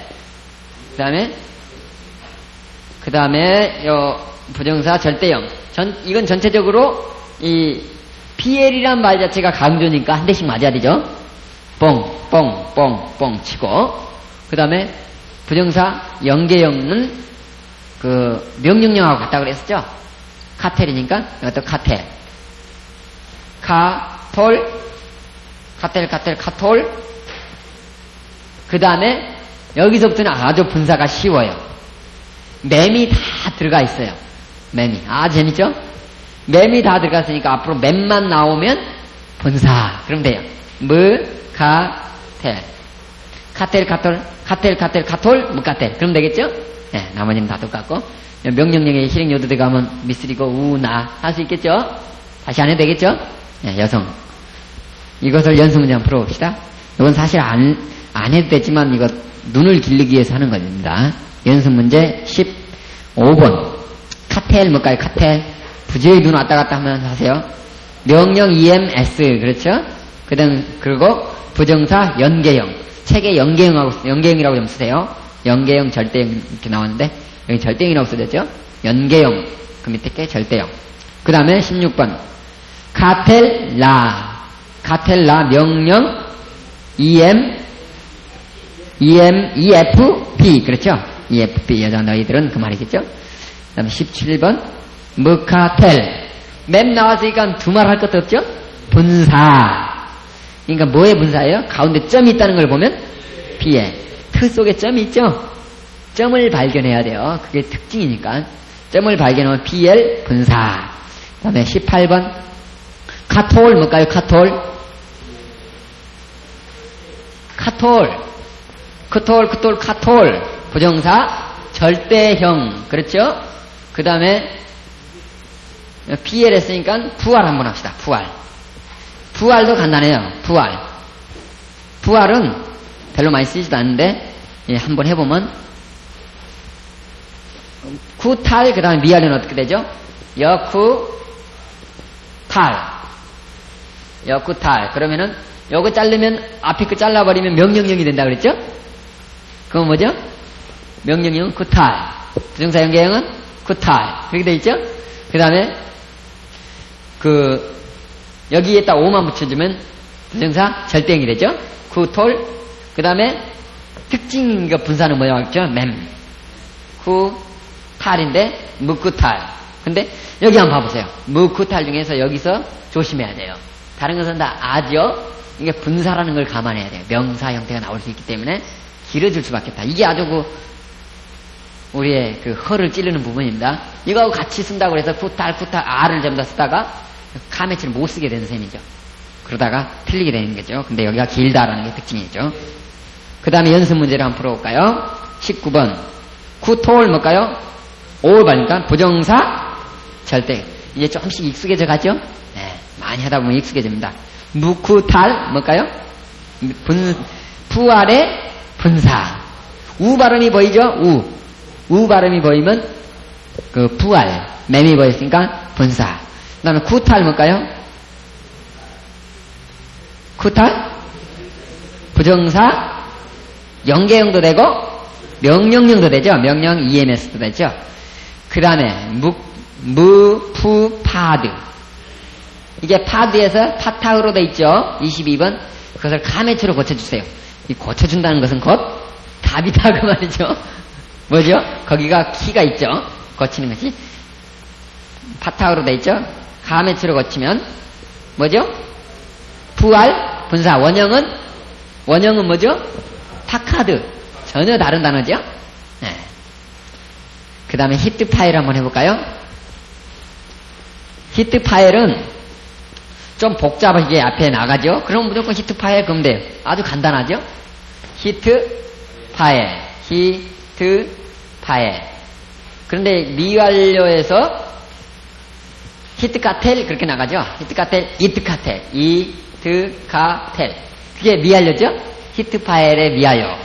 그 다음에 요 부정사 절대형. 이건 전체적으로 이 PL이란 말 자체가 강조니까 한 대씩 맞아야 되죠. 뽕 치고. 그 다음에 부정사 연계형은 그 명령형하고 같다 그랬었죠. 카텔이니까 이것도 카텔. 카톨. 그 다음에 여기서부터는 아주 분사가 쉬워요. 맴이 다 들어가 있어요. 맴이. 재밌죠? 맴이 다 들어갔으니까 앞으로 맴만 나오면 분사. 그럼 돼요. 카텔, 무카텔. 그럼 되겠죠? 네, 나머지는 다 똑같고. 명령형의 실행 요도 들어가면 미쓰리고, 우나. 할 수 있겠죠? 다시 안 해도 되겠죠? 네, 여성. 이것을 연습 문제 한번 풀어봅시다. 이건 사실 안 해도 되지만 이거 눈을 기르기 위해서 하는 겁니다. 연습 문제 15번. 카텔, 뭘까요? 카텔. 부지의 눈 왔다 갔다 하면서 하세요. 명령 EMS. 그렇죠? 그리고 부정사 연계형. 책에 연계형이라고 좀 쓰세요. 연계형, 절대형 이렇게 나왔는데 여기 절대형이라고 써졌죠? 연계형. 그 밑에 게 절대형. 그 다음에 16번. 카텔라 명령 EFP. 그렇죠? EFP. 여자 너희들은 그 말이겠죠? 그 다음에 17번. 무카텔. 맵 나왔으니까 두말 할 것도 없죠? 분사. 그러니까 뭐의 분사예요? 가운데 점이 있다는 걸 보면 P에. 트 속에 점이 있죠? 점을 발견해야 돼요. 그게 특징이니까. 점을 발견하면 PL 분사. 그 다음에 18번. 카톨. 뭘까요? 카톨. 부정사 절대형. 그렇죠? 그 다음에 PL 했으니까 부활 한번 합시다. 부활도 간단해요. 부활은 별로 많이 쓰지도 않는데 한번 해보면 구탈. 그 다음에 미알은 어떻게 되죠? 역구탈. 그러면은 요거 자르면 앞에 거 잘라버리면 명령형이 된다 그랬죠? 그건 뭐죠? 명령형은 구탈. 부정사 연계형은 구탈. 그렇게 돼 있죠? 그 다음에 여기에다 오만 붙여주면 부정사 절대형이 되죠? 구톨. 그 다음에 특징 분사는 뭐라고 했죠? 구탈인데 무구탈. 근데 여기 한번 봐보세요. 무구탈 중에서 여기서 조심해야 돼요. 다른 것은 다 아죠? 이게 분사라는 걸 감안해야 돼요. 명사 형태가 나올 수 있기 때문에 길어질 수밖에 없다. 이게 아주 우리의 허를 찌르는 부분입니다. 이거하고 같이 쓴다고 해서 구탈, R을 전부 다 쓰다가 카메치를 못 쓰게 되는 셈이죠. 그러다가 틀리게 되는 거죠. 근데 여기가 길다라는 게 특징이죠. 그 다음에 연습 문제를 한번 풀어볼까요? 19번. 구톨 뭘까요? 오를 받으니까 부정사 절대. 이제 조금씩 익숙해져 가죠? 네, 많이 하다 보면 익숙해집니다. 무쿠탈 뭘까요? 부활의 분사. 우 발음이 보이죠? 우 발음이 보이면 그 부활. 맴이 보였으니까 분사. 그 다음에 구탈 뭘까요? 구탈? 부정사 연계형도 되고 명령형도 되죠. 명령 EMS도 되죠. 그 다음에 무푸파드. 이게 파드에서 파타흐로 돼 있죠. 22번. 그것을 가매치로 고쳐주세요. 이 고쳐준다는 것은 곧 답이다 그 말이죠. 뭐죠? 거기가 키가 있죠. 고치는 것이 파타흐로 돼 있죠. 가매치로 고치면 뭐죠? 부활 분사. 원형은 뭐죠? 파카드. 전혀 다른 단어죠. 네. 그 다음에 히트 파일 한번 해볼까요? 히트 파일은 좀 복잡하게 앞에 나가죠. 그럼 무조건 히트 파일 그럼 돼요. 아주 간단하죠. 히트 파일. 그런데 미완료에서 히트 카텔 그렇게 나가죠. 히트 카텔, 이트카텔. 그게 미완료죠. 히트 파일의 미완료.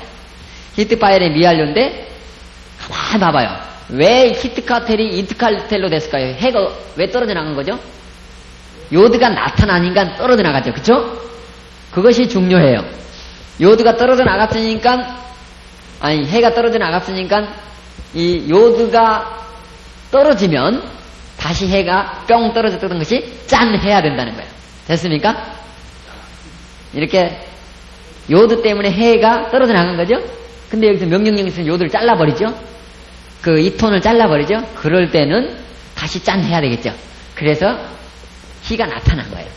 히트 파일의 미완료인데 가만히 봐봐요. 왜 히트 카텔이 이트카텔로 됐을까요? 해가 왜 떨어져 나간 거죠? 요드가 나타나니까 떨어져 나가죠. 그쵸? 그것이 중요해요. 요드가 떨어져 나갔으니까 해가 떨어져 나갔으니까 이 요드가 떨어지면 다시 해가 뿅 떨어졌던 것이 짠 해야 된다는 거예요. 됐습니까? 이렇게 요드 때문에 해가 떨어져 나간 거죠? 근데 여기서 명령형에서 요드를 잘라버리죠? 이 톤을 잘라버리죠? 그럴 때는 다시 짠 해야 되겠죠? 그래서 히가 나타난 거예요.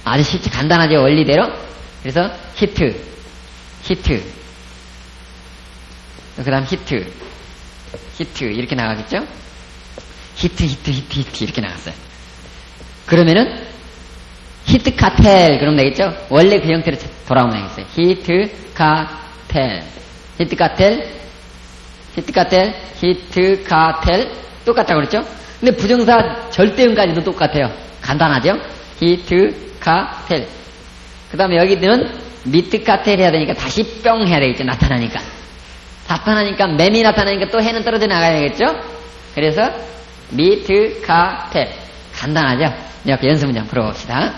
아주 쉽지 간단하죠? 원리대로. 그래서 히트. 그 다음 히트 이렇게 나가겠죠? 히트 이렇게 나갔어요. 그러면은 히트 카텔 그러면 되겠죠? 원래 그 형태로 돌아오면 되겠어요. 히트 카텔 똑같다고 그랬죠? 근데 부정사 절대음까지도 똑같아요. 간단하죠? 히트 카텔. 그 다음에 여기는 미트 카텔 해야 되니까 다시 뿅 해야 되겠죠? 나타나니까 맴이 나타나니까 또 해는 떨어져 나가야겠죠? 그래서 미트 카텔. 간단하죠? 이렇게 연습 문제 풀어봅시다.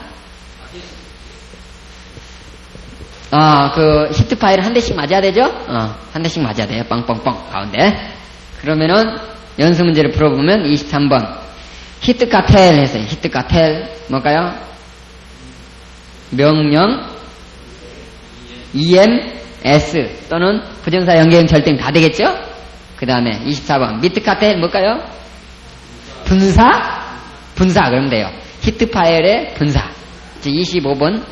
히트 파일 한 대씩 맞아야 되죠? 한 대씩 맞아야 돼요. 빵빵빵 가운데. 그러면은 연습 문제를 풀어보면 23번. 히트 카텔 했어요. 히트 카텔 뭘까요? 명령 EMS 또는 부정사 연계형 절대음 다 되겠죠? 그 다음에 24번. 미트 카텔 뭘까요? 분사 그러면 돼요. 히트 파일의 분사. 25번.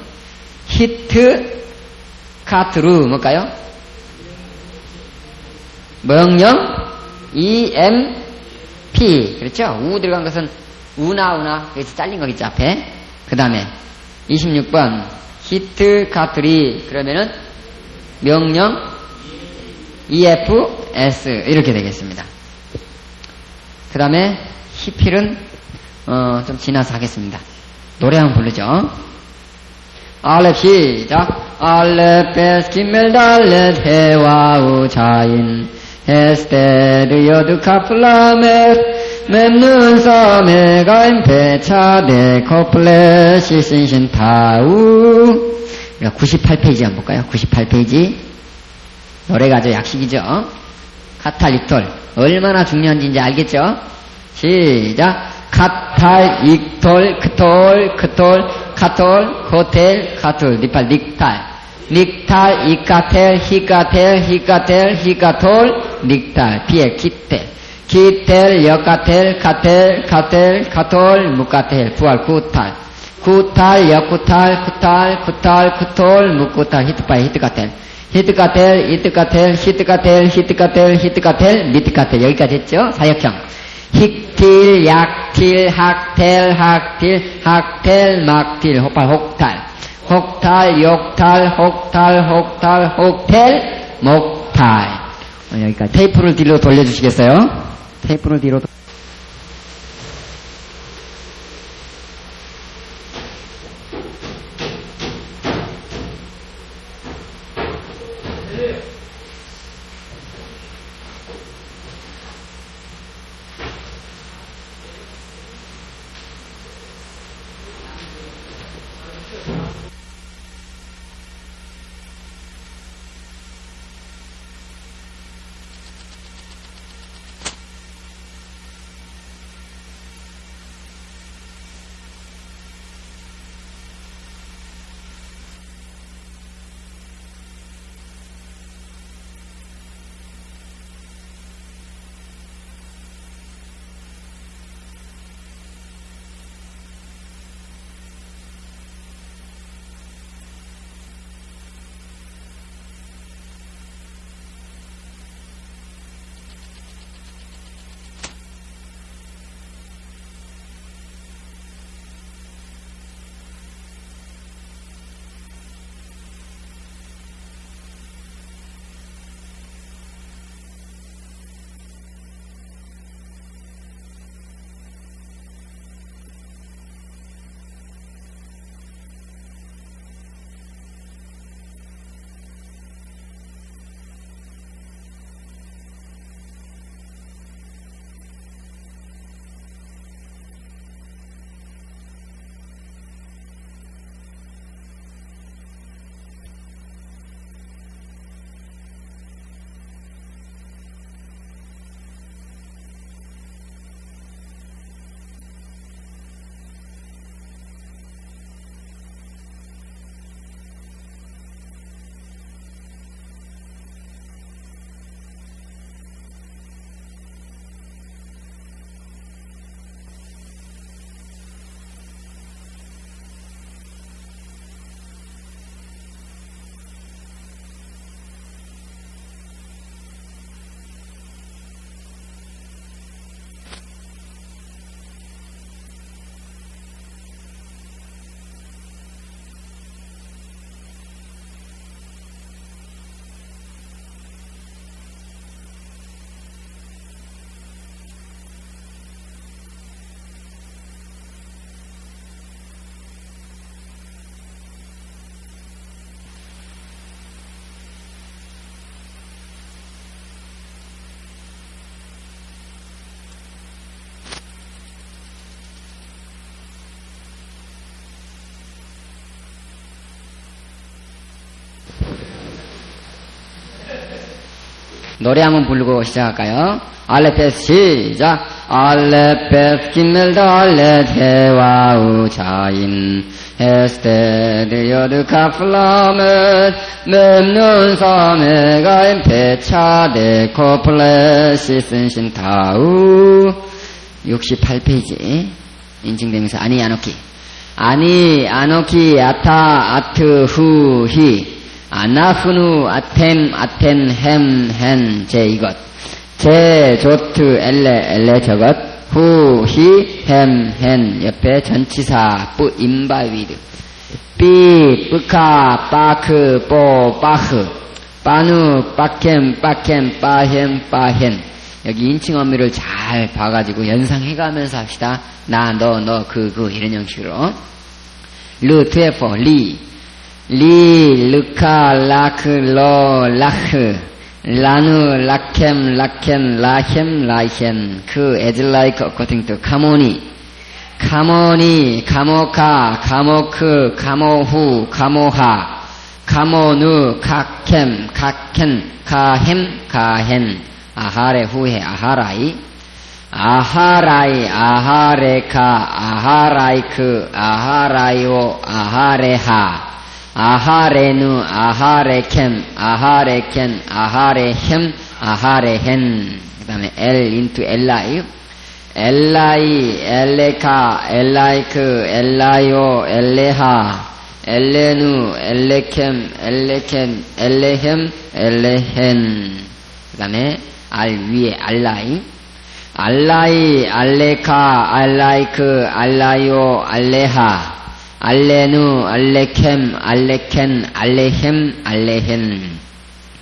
히트 카트루 뭘까요? 명령 EMP. 그렇죠? 우 들어간 것은 우나 여기서 잘린 거겠죠 앞에. 그 다음에 26번 히트 카트리 그러면은 명령 EFS 이렇게 되겠습니다. 그 다음에 히필은 좀 지나서 하겠습니다. 노래 한번 부르죠. 알렙 시작. 알렙 베스키멜 달렛 해와 우자인 헤스테르 여드 카플라메 맵눈 섬에 가임 배차데 커플레 시신신 타우. 98페이지 한번 볼까요? 98페이지. 노래가 아주 약식이죠. 카탈 익톨 얼마나 중요한지 이제 알겠죠? 시작. 카탈 익톨 크톨 카톨 코텔 카툴 니팔 닉탈 이카텔 히카톨 닉탈 피에 키텔 여카텔 카톨 무카텔 부활 쿠탈 여쿠탈 쿠톨 무쿠탈 히트파이 히트카텔 미트카텔 여기까지 했죠? 사역형 힉틸 약틸 학텔 막틸 혹탈 욕탈 혹텔 목탈. 여기까지. 테이프를 뒤로 돌려주시겠어요? 테이프를 뒤로 노래 한번 부르고 시작할까요? 알레페스 시작. 알레페스 김멜더 알레 테와우 자인 에스테드 여드 카플라멧 맵눈 사메가인 페차데 코플레 시슨신 타우 68페이지 인칭대명사 아니 아노키 아니 아노키 아타 아트 후히 아나프누 아템 아텐 햄헨 제 이것 제 조트 엘레 저것 후히 햄헨 옆에 전치사 뿌 임바위드 삐 뿌카 빠크 뽀 빠흐 빠누 빠캠 빠햄 빠헨 여기 인칭 어미를 잘 봐가지고 연상해가면서 합시다. 나 너 그 이런 형식으로 르 트에포 리 르카 라크 로 라흐 라누 라켐 라켐 라히엔 그 에즐라이크 어코팅 또 카모니 카모카 카모크 카모후 카모하 카모누 카켐 카헨 아하레 후에 아하라이카 아하라이크 아하라이오 아하레하 아하레누 아하레켐 아하레켄 아하레햄 아하레헨 그 다음에 엘 인투 엘라이 엘레카 엘라이크 엘라이오 엘레하 엘레누 엘레켐 엘레햄 엘레헨 그 다음에 알 위에 알라이 알레카 알라이크 알라이오 알레하 알레누 알레켐 알레켄 알레햄 알레헨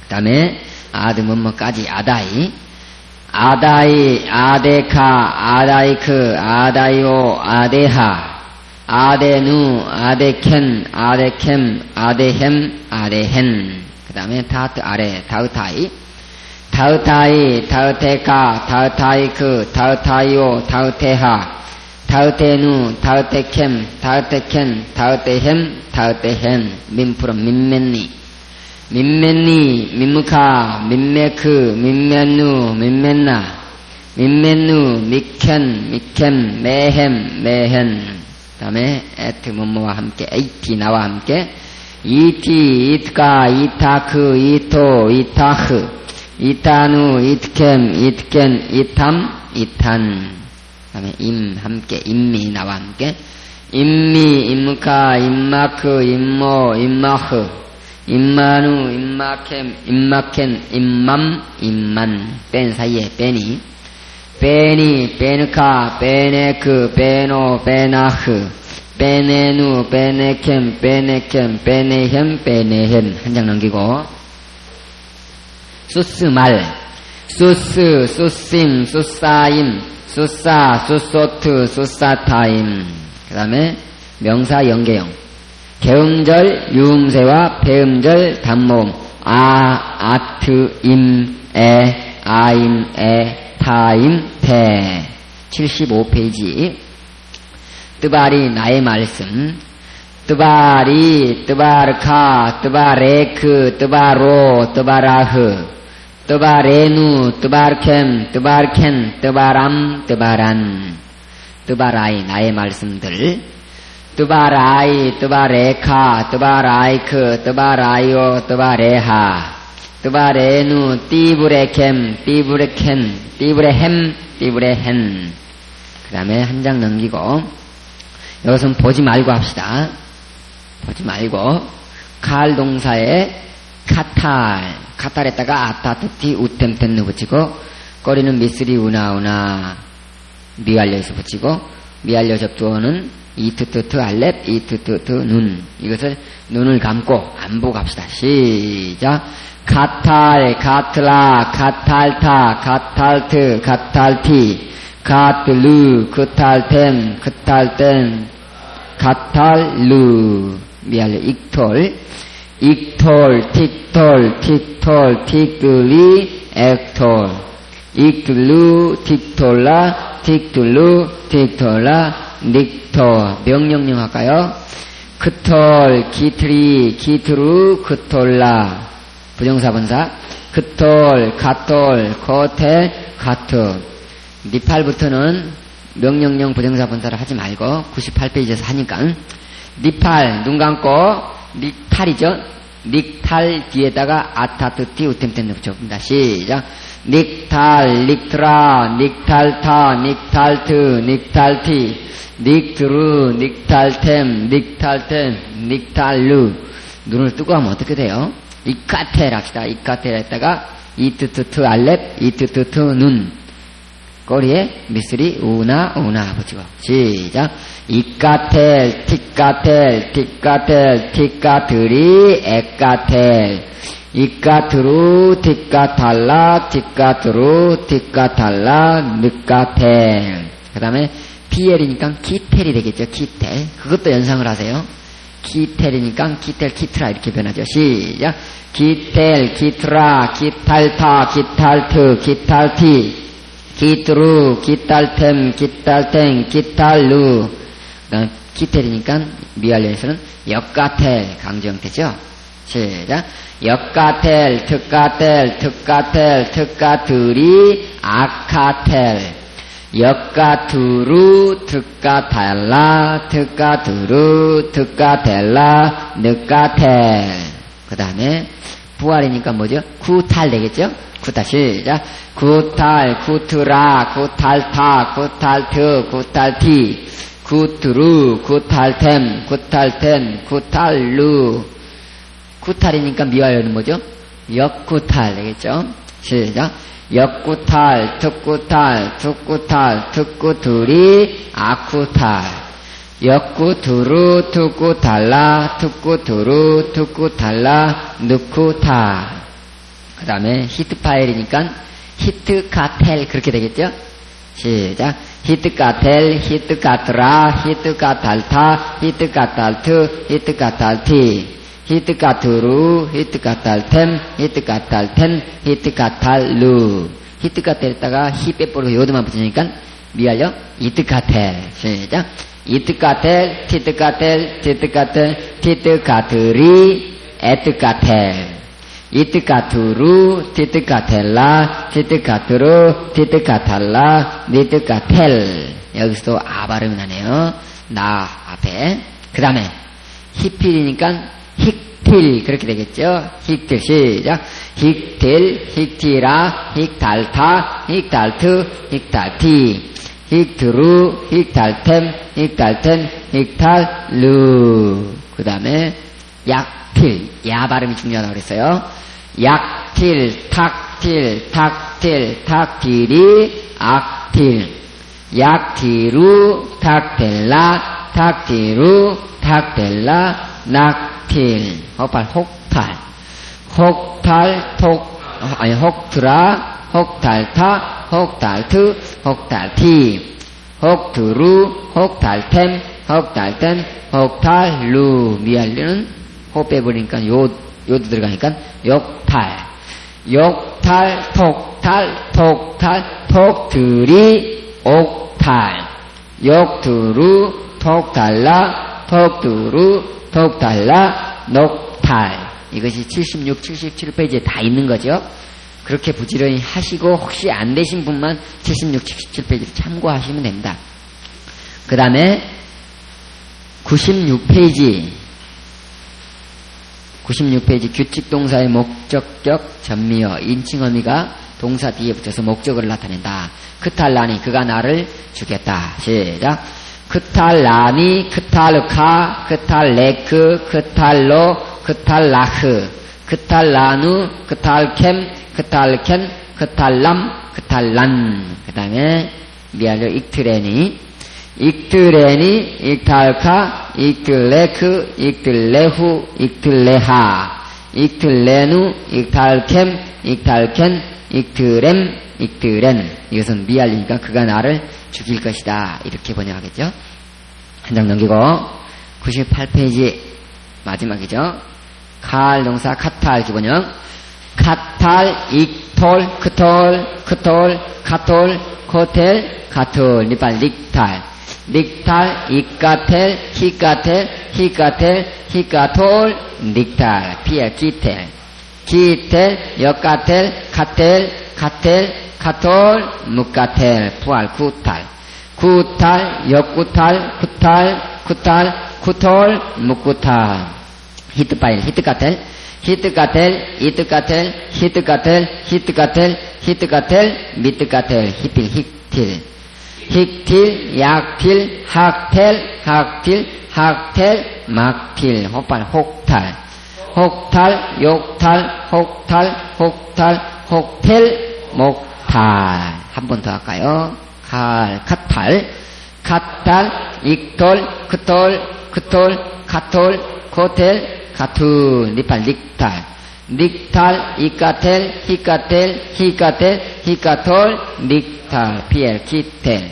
그 다음에 아드 뭐뭐까지 아다이 아데카 아다이크 아다이오 아데하 아데누 아데켄 아데켐 아데햄 아데헨 그 그 다음에 타트 아래 타우타이, 타우타이, 타우테카, 타우타이크, 타우타이오, 타우테하, 타우테누, 타우테캠, 타우테켄, 타우테햄, 타우테헨, 민프롬 민맨니, 민맨니, 민무카, 민메크, 민맨누, 민맨나, 민맨누, 미켄, 미켄, 메햄, 메헨. 그 다음에 에트 뭐뭐와 함께, 에이티 나와 함께, 이티, 이트카, 이타크, 이토, 이타흐, 이타누, 이트캠, 이트켄, 이탐, 이탄. 그 다음에 임 함께, 임미 나와 함께, 임미, 임무카, 임마크, 임모, 임마흐, 임마누, 임마캠, 임마켄, 임맘, 임만. 뺀 사이에 뺀이, 베니, 베느카, 베네크, 베노, 베나흐, 베네누, 베네캠, 베네캠, 베네햄, 베네햄. 한 장 넘기고. 수스말, 수스, 수심, 수사임, 수사, 수소트, 수사타임. 그 다음에 명사 연계형. 개음절, 유음세와 배음절, 단모음. 아, 아트, 임, 에, 아임, 에, 타임, 태. 75페이지. 뜨바리 나의 말씀. 뜨바리, 뜨바르카, 뜨바레크, 뜨바로, 뜨바라흐, 뜨바레누, 뜨바르캠, 뜨바르켄, 뜨바람, 뜨바란. 뜨바라이 나의 말씀들. 뜨바라이, 뜨바레카, 뜨바라이크, 뜨바라이오, 뜨바레하, 뜨바레누, 띠브레캠, 띠브레켄, 띠브레햄, 띠브레헨. 그 다음에 한 장 넘기고, 이것은 보지 말고 합시다. 보지 말고, 칼 동사에 카탈, 카탈에다가 아타트티 우템템누 붙이고, 꼬리는 미쓰리 우나우나, 미알려에서 붙이고, 미알려 접두어는 이트트트 알렙, 이트트트 눈. 이것을 눈을 감고 안 보고 합시다. 시작. 카탈, 카틀라, 카탈타, 카탈트, 카탈티, 카틀루, 크탈템, 크탈텐, 카탈루. 미알레 익톨, 익톨, 틱톨, 틱톨, 틱들리, 액톨, 익들루, 틱톨라, 틱들루, 틱톨라, 닉톨. 명령령 할까요? 크톨, 기트리, 기트루, 크톨라. 부정사 번사. 크톨, 카톨, 코텔, 카트. 니팔부터는 명령령 부정사 번사를 하지 말고 98페이지에서 하니까 니팔 눈 감고 닉탈이죠. 닉탈 뒤에다가 아타트티 우템템 붙여봅니다. 시작. 닉탈, 닉트라, 닉탈타, 닉탈트, 닉탈티, 닉트루, 닉탈템, 닉탈템, 닉탈루. 눈을 뜨고 하면 어떻게 돼요? 이카텔 합시다. 이카텔 했다가 이트트트 알렙, 이트트트 눈. 꼬리에 미쓰리 우나 우나 붙이고. 시작. 이카텔, 티카텔, 티카텔, 티카트리, 에카텔. 이카트루, 티카탈라, 티카트루, 티카탈라, 느카텔. 그 다음에 피엘이니까 키텔이 되겠죠. 키텔. 그것도 연상을 하세요. 키텔이니까 키텔, 키트라 이렇게 변하죠. 시작. 키텔, 키트라, 키탈타, 키탈트, 키탈티, 기트루, 기탈템, 기탈탱, 기탈루. 키텔이니까 미알려에서는 역가텔 강조형태죠. 시작. 역가텔, 특가텔, 특가텔, 특가들이 아카텔. 역가두루, 특가달라, 특가두루, 특가델라, 느까텔. 그 다음에 부활이니까 뭐죠? 구탈 되겠죠? 구탈. 시작. 구탈, 구트라, 구탈타, 구탈트, 구탈티, 구트루, 구탈템, 구탈텐, 구탈루. 구탈이니까 미화열은 뭐죠? 역구탈 되겠죠? 시작. 역구탈, 특구탈, 특구탈, 특구둘이 아쿠탈. 역구두루, 특구달라, 특구두루, 특구달라, 느쿠탈. 그 다음에 히트파일이니까 히트카텔 그렇게 되겠죠? 시작. 히트카텔, 히트카트라, 히트카탈타, 히트카탈트, 히트카탈티, 히트카투루, 히트카탈템, 히트카탈텐, 히트카탈루. 히트카텔에다가 히 빼버리고 요드만 붙이니까 미알려 히트카텔. 시작. 히트카텔, 티트카텔, 티트카텔, 티트카트리, 에트카텔. 이트카투루, 티트카텔라, 티트카투루, 티트카탈라, 니트카텔. 여기서도 아 발음이 나네요. 나 앞에. 그 다음에 히필이니까 힉틸 그렇게 되겠죠. 힉틸 시작. 힉틸, 힉티라, 힉달타, 힉달트, 힉달티, 힉트루, 힉달템, 힉달텐, 힉달루. 그 다음에 약틸, 야 발음이 중요하다고 그랬어요. 약틸, 탁틸, 탁틸, 탁틸이 악틸. 약티루, 탁텔라, 탁티루, 탁텔라, 낙틸. 허발 혹탈. 혹탈, 혹트라, 혹탈타, 혹탈트, 혹탈티. 혹트루, 혹탈템, 혹탈텐, 혹탈루. 미알리는 호 빼버리니까 요도 들어가니까 욕탈. 욕탈, 톡탈, 톡탈, 톡트리, 옥탈. 욕투루, 톡달라, 톡투루, 톡달라, 녹탈. 이것이 76, 77페이지에 다 있는 거죠. 그렇게 부지런히 하시고 혹시 안 되신 분만 76, 77페이지를 참고하시면 됩니다. 그 다음에 96페이지 규칙동사의 목적격 전미어 인칭어미가 동사 뒤에 붙여서 목적어를 나타낸다. 크탈라니 그가 나를 주겠다. 시작. 크탈라니, 크탈카, 크탈레크, 크탈로, 크탈라흐, 크탈라누, 크탈캠, 크탈켄, 크탈람, 크탈란. 그 다음에 미알려 익트레니, 익트레니, 익탈카, 익틀레크, 익틀레후, 익틀레하, 익틀레누, 익탈캠, 익탈켄, 익트렘, 익트렌. 이것은 미알리니까 그가 나를 죽일 것이다. 이렇게 번역하겠죠. 한 장 넘기고 98페이지 마지막이죠. 칼 동사 카탈 기본형. 카탈, 익톨, 크톨, 크톨, 카톨, 코텔, 카톨. 니팔 닉탈. 닉탈, 이까텔, 히까텔, 히까텔, 히까톨, 닉탈. 피엘 기텔. 기텔, 역가텔, 카텔, 카텔, 카톨, 무카텔, 부알, 구탈. 구탈, 역구탈, 구탈, 구탈, 구톨, 무구탈. 히트파일, 히트카텔, 히트카텔, 이트카텔, 히트카텔, 히트카텔, 히트카텔, 미트카텔, 히필, 힉틸. 힉틸, 약틸, 학텔, 학틸, 학텔, 막틸, 호팔, 혹탈. 혹탈, 욕탈, 혹탈, 혹탈, 혹텔, 목탈. 한 번 더 할까요? 칼, 카탈, 카탈, 익톨, 크톨, 크톨, 카톨, 코텔, 카투. 니팔, 닉탈. 닉탈, 이까텔, 히까텔, 히까텔, 히까톨, 닉탈. 피엘, 기텔.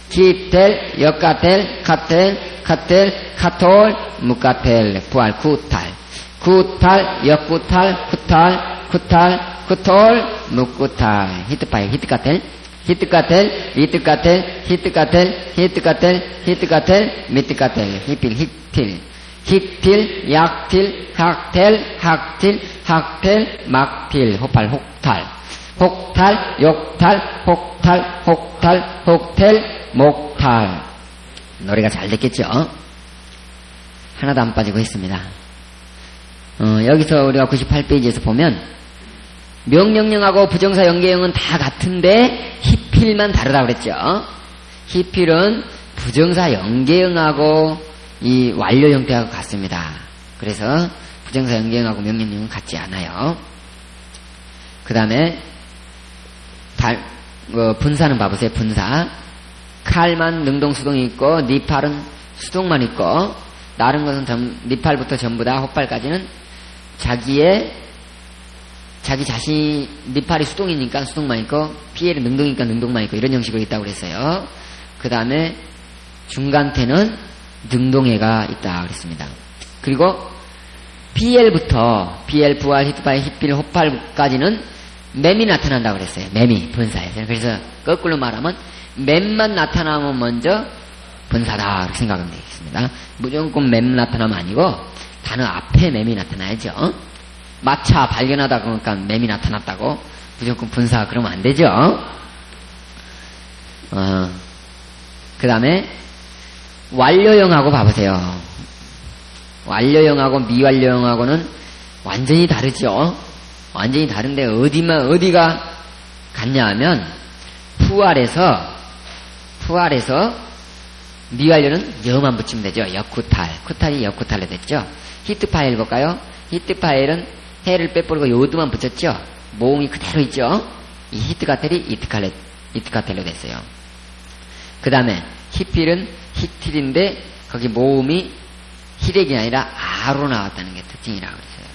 기텔, 역가텔, 카텔, 카텔, 카톨, 무카텔, 부알, 구탈. 구탈, 역구탈, 구탈, 구탈, 구톨, 무구탈. 히트파일, 히트카텔, 히트카텔, 이트카텔, 히트카텔, 히트카텔, 히트카텔, 미트카텔, 히필, 힉틸. 힉틸, 약틸, 학텔, 학틸, 학텔, 막틸. 호팔, 혹탈. 혹탈, 욕탈, 혹탈, 혹탈, 혹텔, 목탈. 노래가 잘 됐겠죠? 하나도 안 빠지고 했습니다. 여기서 우리가 98페이지에서 보면 명령형하고 부정사 연계형은 다 같은데 히필만 다르다고 그랬죠. 히필은 부정사 연계형하고 이 완료 형태하고 같습니다. 그래서 부정사 연계형하고 명령형은 같지 않아요. 그 다음에 분사는 봐보세요. 분사. 칼만 능동수동이 있고 니팔은 수동만 있고 다른 것은 니팔부터 전부 다 헛발까지는 자기 자신 니팔이 수동이니까 수동만 있고 피엘은 능동이니까 능동만 있고 이런 형식으로 있다고 그랬어요. 그 다음에 중간태는 능동해가 있다 그랬습니다. 그리고 BL부터 BL, 부활, 히트파일, 히필, 호팔까지는 맴이 나타난다고 그랬어요. 맴이 분사에서. 그래서 거꾸로 말하면 맴만 나타나면 먼저 분사다 이렇게 생각하면 되겠습니다. 무조건 맴 나타나면 아니고 단어 앞에 맴이 나타나야죠. 마차 발견하다 그러니까 맴이 나타났다고 무조건 분사 그러면 안 되죠. 그 다음에 완료형하고 봐보세요. 완료형하고 미완료형하고는 완전히 다르죠. 완전히 다른데 어디가 같냐 하면 푸알에서 미완료는 여만 붙이면 되죠. 역쿠탈. 쿠탈이 역쿠탈로 됐죠. 히트파일 볼까요? 히트파일은 해를 빼버리고 요드만 붙였죠. 모음이 그대로 있죠. 이 히트카텔이 이트카텔로 됐어요. 그 다음에 히필은 히틸인데 거기 모음이 히렉이 아니라 아로 나왔다는 게 특징이라고 그랬어요.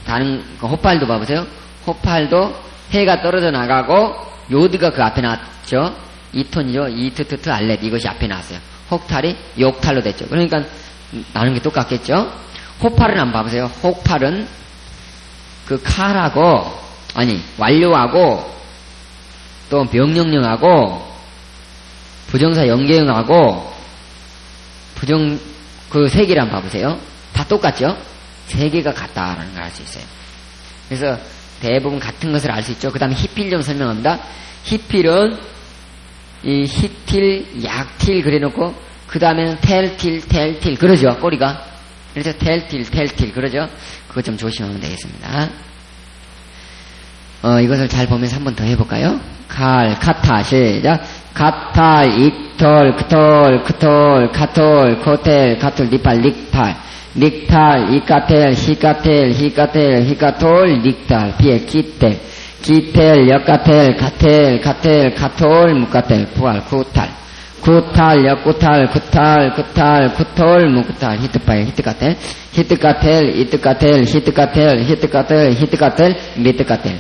다른 호팔도 봐보세요. 호팔도 해가 떨어져 나가고 요드가 그 앞에 나왔죠. 이 톤이죠. 이트트트 알렛 이것이 앞에 나왔어요. 혹탈이 욕탈로 됐죠. 그러니까 나눈 게 똑같겠죠. 호팔은 한번 봐보세요. 호팔은 그 칼하고 완료하고 또 명령령하고 부정사 연계형하고 그 세 개를 한번 봐보세요. 다 똑같죠? 세 개가 같다라는 걸 알 수 있어요. 그래서 대부분 같은 것을 알 수 있죠. 그 다음에 히필 좀 설명합니다. 히필은 이 히틸, 약틸 그래놓고 그 다음에는 텔틸 그러죠. 꼬리가. 그래서 텔틸 그러죠. 그거 좀 조심하면 되겠습니다. 이것을 잘 보면서 한 번 더 해볼까요? 카타 시작. 카탈, 익톨, 크톨, 카톨, 코텔, 카톨, 니팔, 닉탈, 이카텔, 히카톨, 닉탈, 비엘, 기텔, 역카텔, 카톨, 무카텔, 부활, 쿠탈, 역쿠탈, 쿠톨, 무쿠탈, 히트파일, 히트카텔, 미트카텔,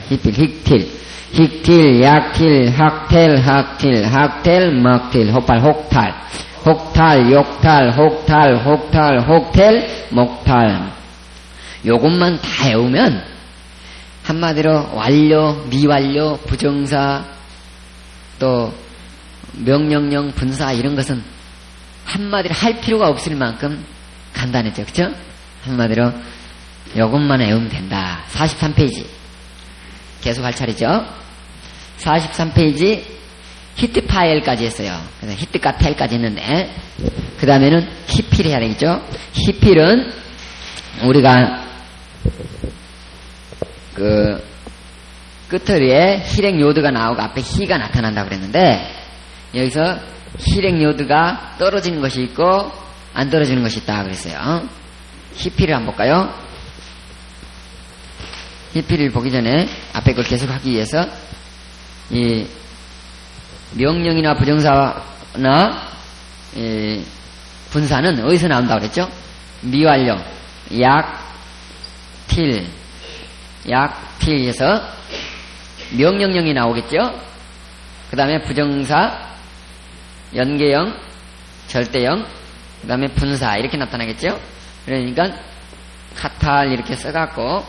히필, 약틸, 학텔, 먹틸, 호팔, 혹탈, 욕탈, 혹텔, 목탈. 요것만 다 외우면 한마디로 완료, 미완료, 부정사, 또 명령령, 분사 이런 것은 한마디로 할 필요가 없을 만큼 간단했죠. 그쵸? 한마디로 요것만 외우면 된다. 43페이지. 계속 할 차례죠. 43페이지 히트 파일까지 했어요. 그래서 히트카텔까지 했는데 그 다음에는 히필 해야 되겠죠. 히필은 우리가 그 끝에 히렉 요드가 나오고 앞에 히가 나타난다고 그랬는데 여기서 히렉 요드가 떨어지는 것이 있고 안 떨어지는 것이 있다 그랬어요. 히필을 한번 볼까요? 히필을 보기 전에 앞에 걸 계속 하기 위해서 이 명령이나 부정사나 분사는 어디서 나온다고 그랬죠? 미완료, 약틸에서 명령령이 나오겠죠? 그 다음에 부정사, 연계형, 절대형, 그 다음에 분사 이렇게 나타나겠죠? 그러니까 카탈 이렇게 써갖고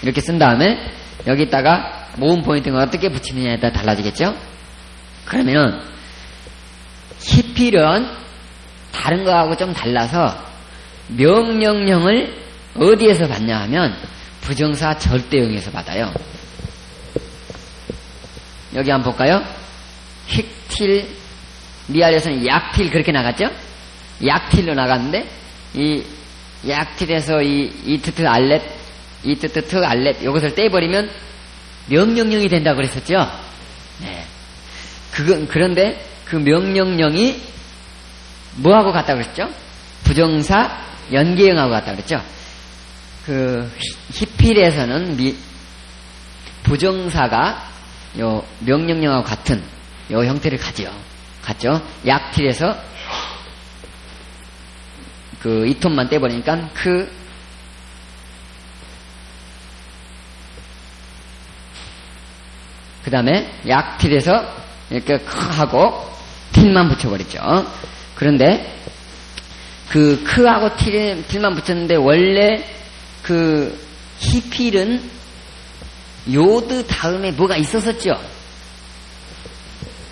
이렇게 쓴 다음에 여기다가 모음 포인트가 어떻게 붙이느냐에 따라 달라지겠죠? 그러면은 히필은 다른 거하고 좀 달라서 명령령을 어디에서 받냐 하면 부정사 절대형에서 받아요. 여기 한번 볼까요? 힉틸, 미알에서는 약틸 그렇게 나갔죠? 약틸로 나갔는데 이 약틸에서 이 이트트 알렛 이것을 떼버리면 명령령이 된다고 그랬었죠? 네. 그런데 그 명령령이 뭐하고 같다고 그랬죠? 부정사 연계형하고 같다고 그랬죠? 그 히필에서는 부정사가 요 명령령하고 같은 요 형태를 갖죠? 약틸에서 그 이톤만 떼버리니까 그 다음에 약틸에서 이렇게 하고 틸만 붙여버렸죠. 그런데 그 크하고 틸만 붙였는데 원래 그 히필은 요드 다음에 뭐가 있었었죠?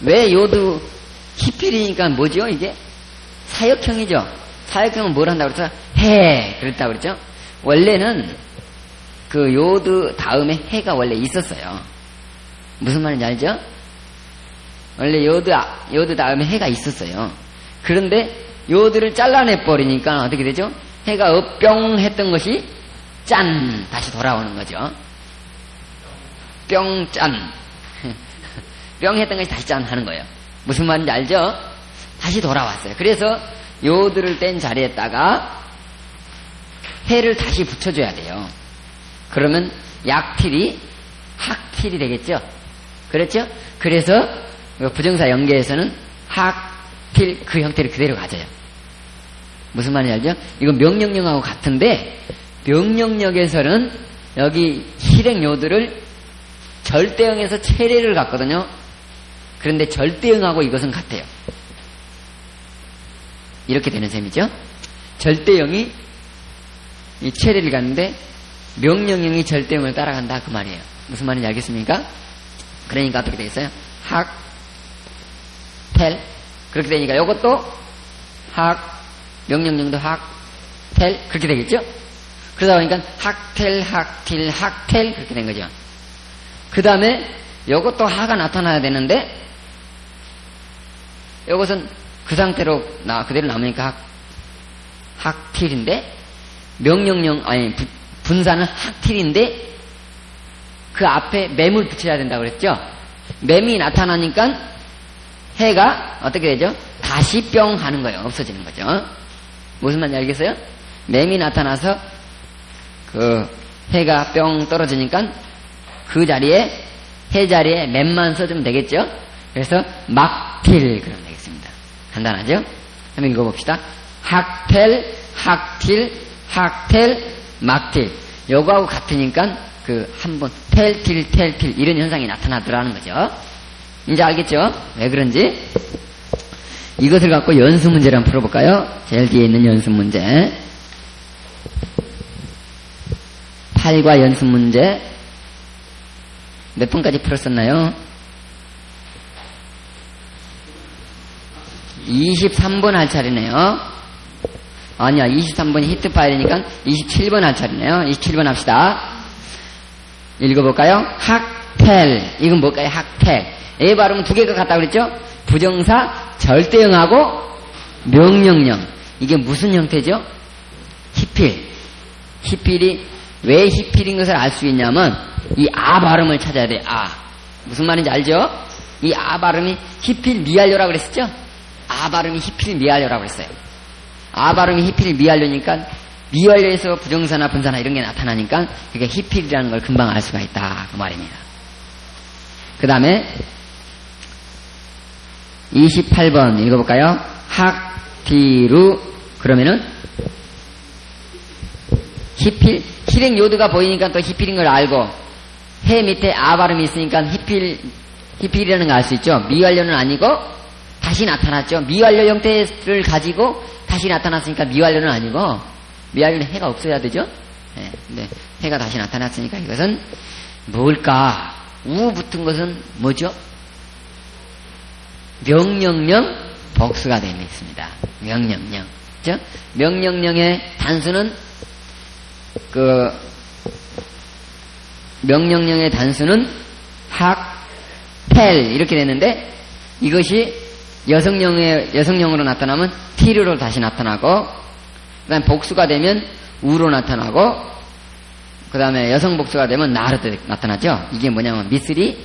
왜 요드 히필이니까 뭐죠 이게? 사역형이죠. 사역형은 뭘 한다고 그랬죠? 해 그랬다고 그랬죠? 원래는 그 요드 다음에 해가 원래 있었어요. 무슨 말인지 알죠? 원래 요드 다음에 해가 있었어요. 그런데 요드를 잘라내 버리니까 어떻게 되죠? 해가 뿅 했던 것이 짠 다시 돌아오는 거죠. 뿅 짠. 뿅 했던 것이 다시 짠 하는 거예요. 무슨 말인지 알죠? 다시 돌아왔어요. 그래서 요드를 뗀 자리에다가 해를 다시 붙여줘야 돼요. 그러면 약틸이 학틸이 되겠죠? 그렇죠? 그래서 부정사 연계에서는 학틸 그 형태를 그대로 가져요. 무슨 말인지 알죠? 이거 명령령하고 같은데 명령력에서는 여기 실행요들을 절대형에서 체례를 갖거든요. 그런데 절대형하고 이것은 같아요. 이렇게 되는 셈이죠. 절대형이 이 체례를 갖는데 명령형이 절대형을 따라간다 그 말이에요. 무슨 말인지 알겠습니까? 그러니까 어떻게 되겠어요? 학, 텔 그렇게 되니까 이것도 학, 명령형도 학, 텔 그렇게 되겠죠? 그러다 보니까 학텔, 학틸, 학텔 그렇게 된 거죠. 그 다음에 이것도 하가 나타나야 되는데 이것은 그 상태로 그대로 남으니까 학틸인데 명령령 아니 분사는 학틸인데 그 앞에 맴을 붙여야 된다고 그랬죠. 맴이 나타나니까 해가 어떻게 되죠? 다시 뿅 하는 거예요. 없어지는 거죠. 무슨 말인지 알겠어요? 맴이 나타나서 그 해가 뿅 떨어지니까 그 자리에 해 자리에 맴만 써주면 되겠죠. 그래서 막틸 그러면 되겠습니다. 간단하죠? 한번 읽어봅시다. 학텔, 학틸, 학텔, 막틸. 요거하고 같으니까 그 한번 텔틸, 텔틸 이런 현상이 나타나더라는 거죠. 이제 알겠죠? 왜 그런지. 이것을 갖고 연수 문제를 한번 풀어볼까요? 제일 뒤에 있는 연수 문제. 8과 연수 문제. 몇 번까지 풀었었나요? 23번 할 차례네요. 아니야, 23번이 히트 파일이니까 27번 할 차례네요. 27번 합시다. 읽어볼까요? 학텔. 이건 뭘까요? 학텔. 애 발음은 두 개가 같다고 그랬죠? 부정사 절대형하고 명령형. 이게 무슨 형태죠? 히필. 히필이 왜 히필인 것을 알 수 있냐면 이 아 발음을 찾아야 돼. 아. 무슨 말인지 알죠? 이 아 발음이 히필 미알료라고 그랬었죠? 아 발음이 히필 미알료라고 그랬어요. 아 발음이 히필 미알료니까 미알료에서 부정사나 분사나 이런 게 나타나니까 그게 히필이라는 걸 금방 알 수가 있다 그 말입니다. 그 다음에 28번 읽어볼까요? 학티루. 그러면은 히필, 실행 요드가 보이니까 또 히필인 걸 알고 해 밑에 아 발음이 있으니까 히필이라는 걸 알 수 있죠. 미완료는 아니고 다시 나타났죠. 미완료 형태를 가지고 다시 나타났으니까 미완료는 아니고 미완료는 해가 없어야 되죠. 네, 근데 해가 다시 나타났으니까 이것은 뭘까? 우 붙은 것은 뭐죠? 명령령 복수가 되어 있습니다. 명령령. 그죠? 명령령의 단수는 명령령의 단수는 학, 텔 이렇게 되는데 이것이 여성령으로 나타나면 티르로 다시 나타나고 그 다음에 복수가 되면 우로 나타나고 그 다음에 여성 복수가 되면 나로 나타나죠. 이게 뭐냐면 미쓰리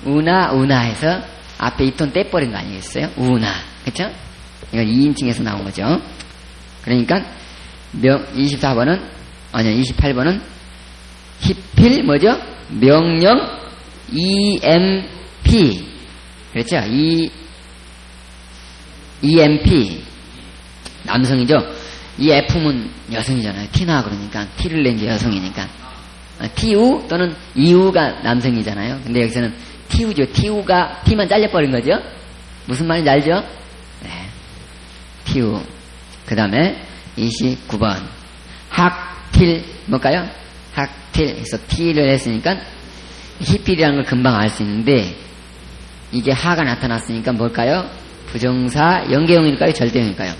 우나 해서 앞에 이 톤 떼버린 거 아니겠어요? 우나. 그쵸? 이건 2인칭에서 나온 거죠. 그러니까 28번은 히필 뭐죠? 명령 EMP. 그렇죠? EMP. 남성이죠? 이 F는 여성이잖아요. T나 그러니까 T를 낸 게 여성이니까. TU 또는 EU가 남성이잖아요. 근데 여기서는 TU죠. TU가 T만 잘려버린 거죠. 무슨 말인지 알죠? 네. TU. 그 다음에 29번. 학틸, 뭘까요? 학틸. 그래서 T를 했으니까 히필이라는 걸 금방 알 수 있는데, 이게 하가 나타났으니까 뭘까요? 부정사 연계형일까요? 절대형일까요?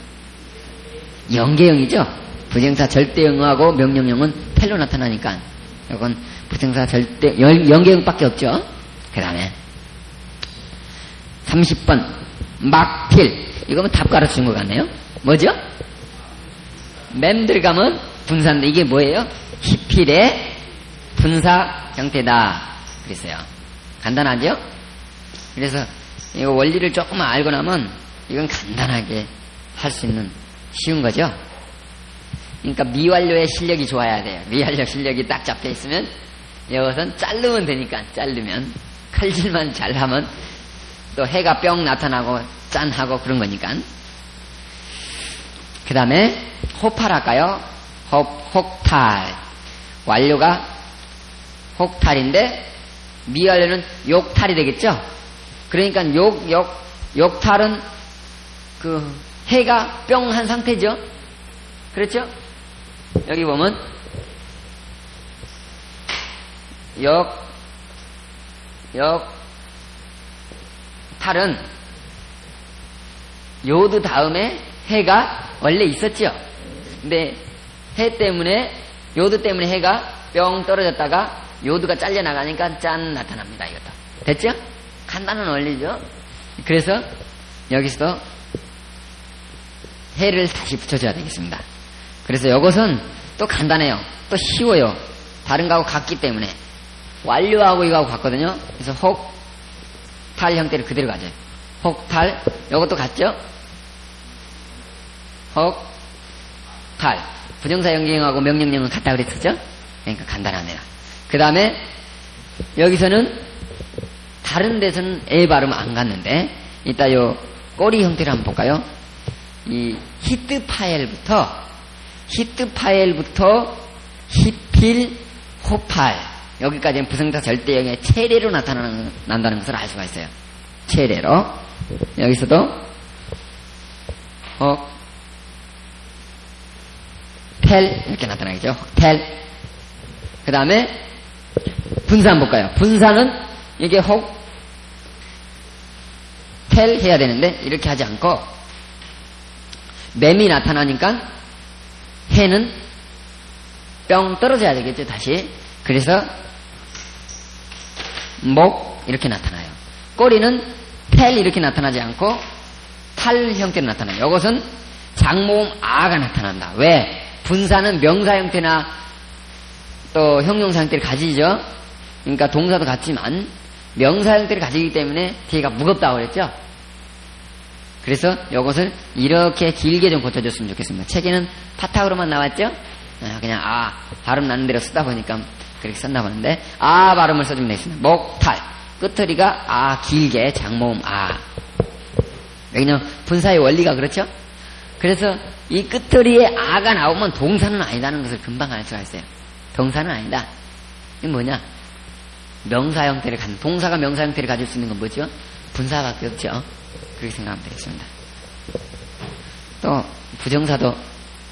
연계형이죠? 부정사 절대형하고 명령형은 텔로 나타나니까, 이건 부정사 절대, 연계형밖에 없죠? 그 다음에 30번. 막필. 이거면 답 가르쳐 준 것 같네요. 뭐죠? 맴들 가면 분사인데 이게 뭐예요? 히필의 분사 형태다. 그랬어요. 간단하죠? 그래서 이거 원리를 조금 알고 나면 이건 간단하게 할 수 있는 쉬운 거죠? 그러니까 미완료의 실력이 좋아야 돼요. 미완료 실력이 딱 잡혀 있으면 이것은 자르면 되니까, 자르면 칼질만 잘하면 또 해가 뿅 나타나고 짠 하고 그런 거니까. 그 다음에 호팔 할까요? 혹탈. 완료가 혹탈인데 미완료는 욕탈이 되겠죠? 그러니까 욕탈은 그 해가 뿅 한 상태죠? 그렇죠? 여기 보면 탈은 요드 다음에 해가 원래 있었죠. 근데 해 때문에, 요드 때문에 해가 뿅 떨어졌다가 요드가 잘려나가니까 짠 나타납니다. 이것도 됐죠? 간단한 원리죠. 그래서 여기서도 해를 다시 붙여줘야 되겠습니다. 그래서 이것은 또 간단해요. 또 쉬워요. 다른 거하고 같기 때문에. 완료하고 이거하고 같거든요. 그래서 혹탈 형태를 그대로 가져요. 혹탈, 이것도 같죠? 혹탈. 부정사 연계형하고 명령형은 같다 그랬었죠? 그러니까 간단합니다. 그 다음에 여기서는 다른 데서는 에 발음 안 갔는데, 이따 요 꼬리 형태를 한번 볼까요? 이 히트 파엘부터 히필, 호팔, 여기까지는 부정사 절대형의 체례로 난다는 것을 알 수가 있어요. 체례로. 여기서도 텔 이렇게 나타나겠죠. 텔. 그 다음에 분사 한번 볼까요? 분사는 이게 텔 해야 되는데 이렇게 하지 않고 맴이 나타나니까 해는 뿅 떨어져야 되겠죠. 다시. 그래서 목 이렇게 나타나요. 꼬리는 텔 이렇게 나타나지 않고 탈 형태로 나타나요. 이것은 장모음 아가 나타난다. 왜? 분사는 명사 형태나 또 형용사 형태를 가지죠. 그러니까 동사도 같지만 명사 형태를 가지기 때문에 뒤가 무겁다고 그랬죠. 그래서 이것을 이렇게 길게 좀 고쳐줬으면 좋겠습니다. 책에는 파타고로만 나왔죠. 그냥 발음 나는 대로 쓰다 보니까 그렇게 썼나 보는데 발음을 써주면 되겠습니다. 목탈 끝허리가 길게 장모음 여기는 분사의 원리가 그렇죠. 그래서 이 끝허리에 아가 나오면 동사는 아니다는 것을 금방 알 수가 있어요. 동사는 아니다. 이게 뭐냐? 명사 형태를 동사가 명사 형태를 가질 수 있는 건 뭐죠? 분사밖에 없죠. 그렇게 생각하면 되겠습니다. 또 부정사도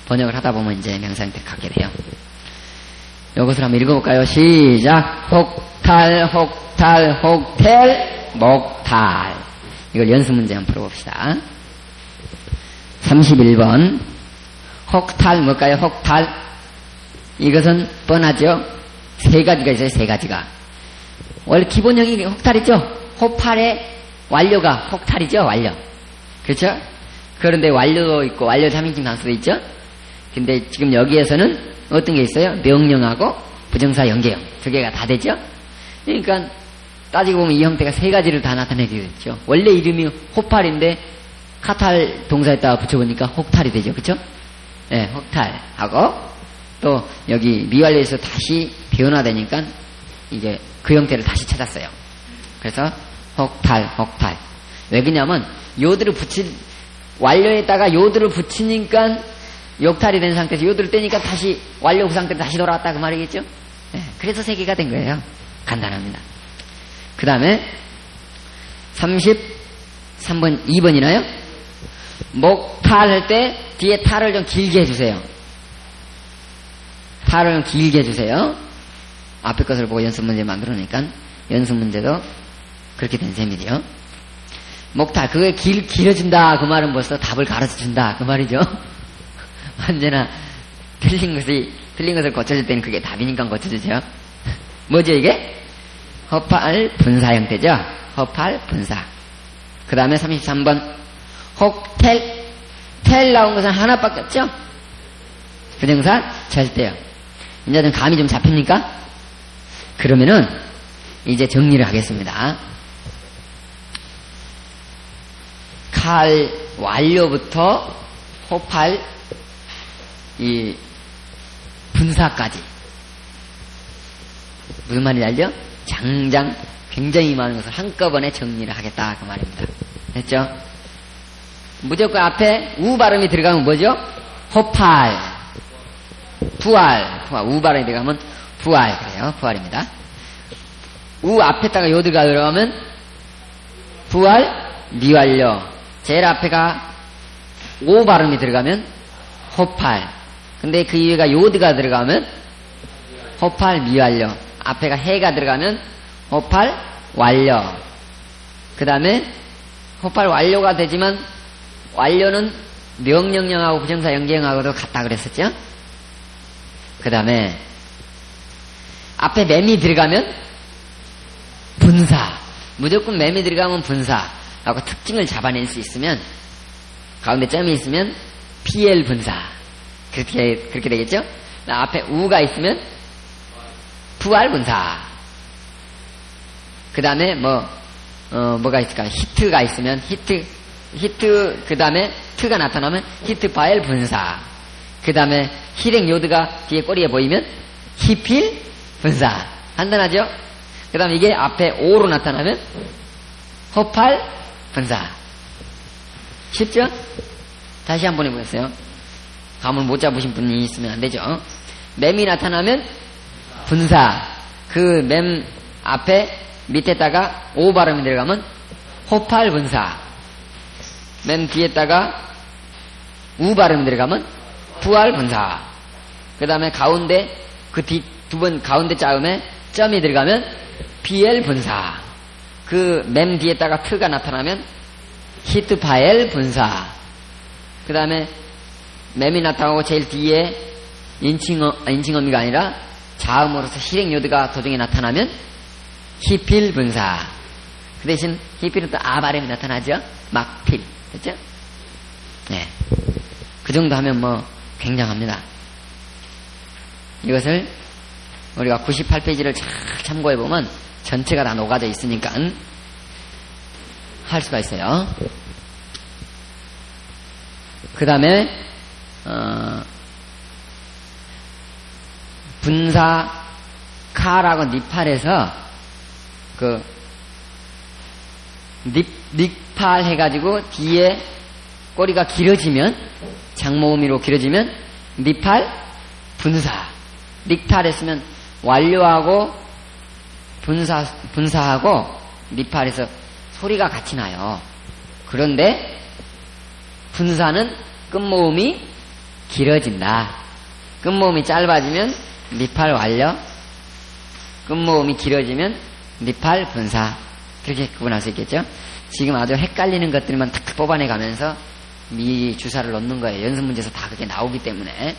번역을 하다 보면 이제 명사 형태를 갖게 돼요. 이것을 한번 읽어볼까요? 시작. 혹탈, 혹탈, 혹텔, 목탈. 이걸 연습 문제 한번 풀어봅시다. 31번. 혹탈 뭘까요? 혹탈. 이것은 뻔하죠? 세 가지가 있어요. 세 가지가. 원래 기본형이 혹탈이죠? 호팔의 완료가 혹탈이죠? 완료. 그렇죠? 그런데 완료도 있고 완료 3인칭 단수도 있죠? 근데 지금 여기에서는 어떤 게 있어요? 명령하고 부정사 연계형 두 개가 다 되죠? 그러니까 따지고 보면 이 형태가 세 가지를 다 나타내게 됐죠. 원래 이름이 호팔인데 카탈 동사에다가 붙여보니까 혹탈이 되죠. 그렇죠? 네, 혹탈하고 또 여기 미완료에서 다시 변화되니까 이제 그 형태를 다시 찾았어요. 그래서 혹탈. 왜 그러냐면 요드를 완료에다가 요드를 붙이니까 욕탈이 된 상태에서 요드를 떼니까 다시 완료 그 상태로 다시 돌아왔다 그 말이겠죠? 네, 그래서 세 개가 된 거예요. 간단합니다. 그 다음에 33번 2번이나요? 목탈 할 때 뒤에 탈을 좀 길게 해주세요. 탈을 좀 길게 해주세요. 앞에 것을 보고 연습 문제 만들어놓으니까 연습 문제도 그렇게 된 셈이죠. 목탈, 그게 길어진다. 그 말은 벌써 답을 가르쳐 준다. 그 말이죠. 언제나 틀린 것을 고쳐줄 때는 그게 답이니까 고쳐주죠. 뭐죠, 이게? 허팔 분사 형태죠. 허팔 분사. 그 다음에 33번. 혹텔. 텔 나온 것은 하나밖에 없죠? 부정사 절대요. 이제 좀 감이 좀 잡힙니까? 그러면은 이제 정리를 하겠습니다. 칼 완료부터 호팔 이 분사까지 무슨 말인지 알죠? 장장 굉장히 많은 것을 한꺼번에 정리를 하겠다 그 말입니다. 됐죠? 무조건 앞에 우 발음이 들어가면 뭐죠? 호팔 부활 우 발음이 들어가면 부활 그래요. 부활입니다. 우 앞에다가 요드가 들어가면 부활 미완료. 제일 앞에가 오 발음이 들어가면 호팔. 근데 그 위에가 요드가 들어가면 호팔 미완료. 앞에가 해가 들어가면 호팔 완료. 그 다음에 호팔 완료가 되지만 완료는 명령형하고 부정사 연계형하고도 같다 그랬었죠? 그 다음에 앞에 맴이 들어가면 분사. 무조건 맴이 들어가면 분사하고 특징을 잡아낼 수 있으면 가운데 점이 있으면 PL 분사. 그렇게 되겠죠? 앞에 우가 있으면 부활 분사. 그 다음에 뭐가 있을까? 히트가 있으면 히트, 그 다음에 트가 나타나면 히트 파일 분사. 그 다음에 히렉 요드가 뒤에 꼬리에 보이면 히필 분사. 간단하죠? 그 다음에 이게 앞에 오로 나타나면 호팔 분사. 쉽죠? 다시 한번 해보겠어요. 감을 못 잡으신 분이 있으면 안 되죠. 맴이 나타나면 분사. 그 맴 앞에 밑에다가 오 발음이 들어가면 호팔 분사. 맴 뒤에다가 우 발음이 들어가면 부활 분사. 그 다음에 가운데 그 뒤 두 번 가운데 자음에 점이 들어가면 PL 분사. 그 맴 뒤에다가 트가 나타나면 히트 파엘 분사. 그 다음에 맴이 나타나고 제일 뒤에 인칭어미가 아니라 자음으로서 실행 요드가 도중에 나타나면 히필 분사. 그 대신 히필은 또 아 발음이 나타나죠. 막필. 됐죠? 네. 그 정도 하면 뭐 굉장합니다. 이것을 우리가 98페이지를 잘 참고해 보면 전체가 다 녹아져 있으니까 할 수가 있어요. 그 다음에 분사 카라고 니팔에서 그 닉팔 해가지고 뒤에 꼬리가 길어지면 장모음이로 길어지면 니팔 분사. 닉탈 했으면 완료하고 분사하고 니팔에서 소리가 같이 나요. 그런데 분사는 끝모음이 길어진다. 끝모음이 짧아지면 니팔 완료, 끝모음이 길어지면 니팔 분사. 그렇게 구분할 수 있겠죠? 지금 아주 헷갈리는 것들만 탁 뽑아내 가면서 미 주사를 넣는 거예요. 연습 문제에서 다 그게 나오기 때문에.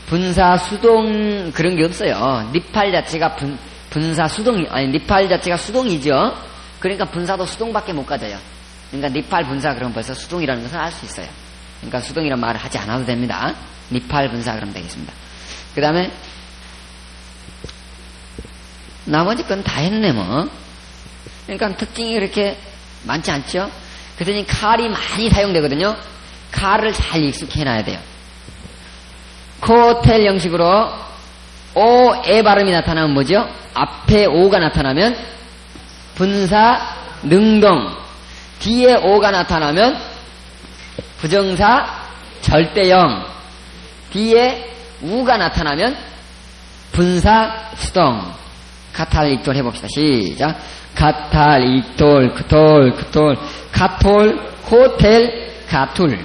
분사 수동 그런 게 없어요. 니팔 자체가 분사 수동 아니 니팔 자체가 수동이죠. 그러니까 분사도 수동밖에 못 가져요. 그러니까 니팔 분사 그러면 벌써 수동이라는 것을 알 수 있어요. 그러니까 수동이란 말을 하지 않아도 됩니다. 니팔 분사 그러면 되겠습니다. 그 다음에 나머지 건 다 했네 뭐. 그러니까 특징이 그렇게 많지 않죠. 그랬더니 칼이 많이 사용되거든요. 칼을 잘 익숙히 해놔야 돼요. 코텔 형식으로 오, 에 발음이 나타나면 뭐죠? 앞에 오가 나타나면 분사 능동, 뒤에 오가 나타나면 부정사 절대형, 뒤에 우가 나타나면 분사 수동. 카탈 익돌 해봅시다. 시작. 카탈 익돌 크톨 크톨 카톨 호텔 가툴.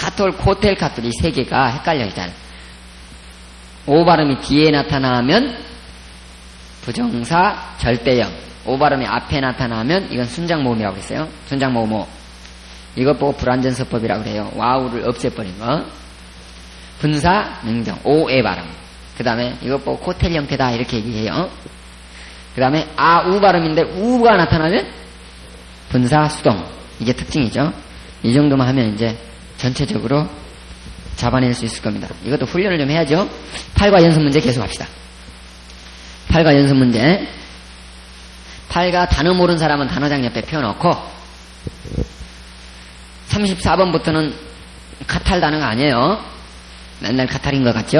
카톨, 코텔, 카톨 이 세 개가 헷갈려 있잖아요. 오 발음이 뒤에 나타나면 부정사 절대형, 오 발음이 앞에 나타나면 이건 순장모음이라고 했어요. 순장모모. 이것 보고 불완전서법이라고 그래요. 와우를 없애버린 거. 분사 능정, 오의 발음. 그 다음에 이것 보고 코텔 형태다 이렇게 얘기해요. 그 다음에 아우 발음인데 우가 나타나면 분사 수동. 이게 특징이죠. 이 정도만 하면 이제 전체적으로 잡아낼 수 있을 겁니다. 이것도 훈련을 좀 해야죠. 8과 연습 문제 계속 합시다. 8과 연습 문제. 8과 단어 모르는 사람은 단어장 옆에 펴놓고 34번부터는 카탈 단어가 아니에요. 맨날 카탈인 것 같죠?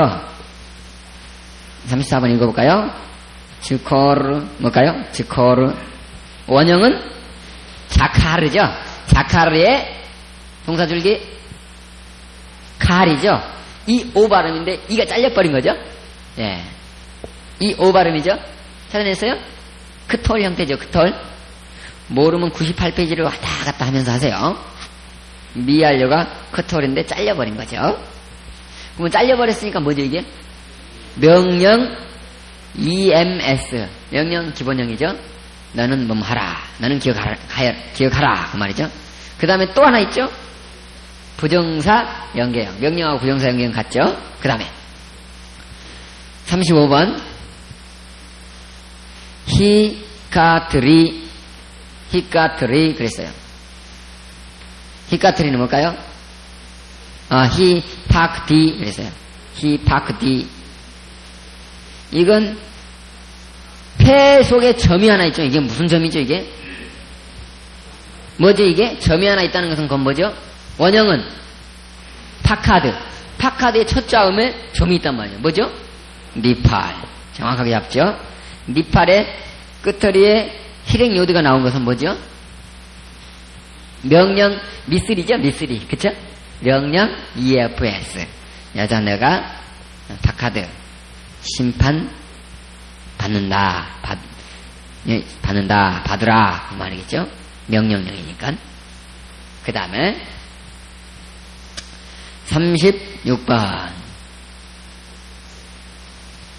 34번 읽어볼까요? 즈코르 뭘까요? 즈코르. 원형은 자카르죠. 자카르의 동사줄기 칼이죠. 이 오 발음인데 이가 잘려버린 거죠. 예, 이 오 발음이죠. 찾아냈어요? 크톨 형태죠. 크톨. 모르면 98페이지를 왔다 갔다 하면서 하세요. 미알료가 크톨인데 잘려버린 거죠. 그러면 잘려버렸으니까 뭐죠 이게? 명령 EMS. 명령 기본형이죠. 너는 뭐 하라. 너는 기억하라. 그 말이죠. 그 다음에 또 하나 있죠. 부정사 연계형. 명령하고 부정사 연계형 같죠. 그 다음에 35번 히카트리 그랬어요. 히카트리는 뭘까요? 히파크디 그랬어요. 히파크디. 이건 폐 속에 점이 하나 있죠. 이게 무슨 점이죠 이게? 뭐죠 이게? 점이 하나 있다는 것은 그건 뭐죠? 원형은 파카드. 파카드의 첫 자음에 점이 있단 말이에요. 뭐죠? 니팔. 정확하게 잡죠? 니팔의 끝허리에 실행 요드가 나온 것은 뭐죠? 명령 미쓰리죠? 미쓰리. 그쵸? 명령 EFS. 여자네가 파카드. 심판 받는다. 받는다. 받으라. 그 말이겠죠? 명령형이니까. 그 다음에 36번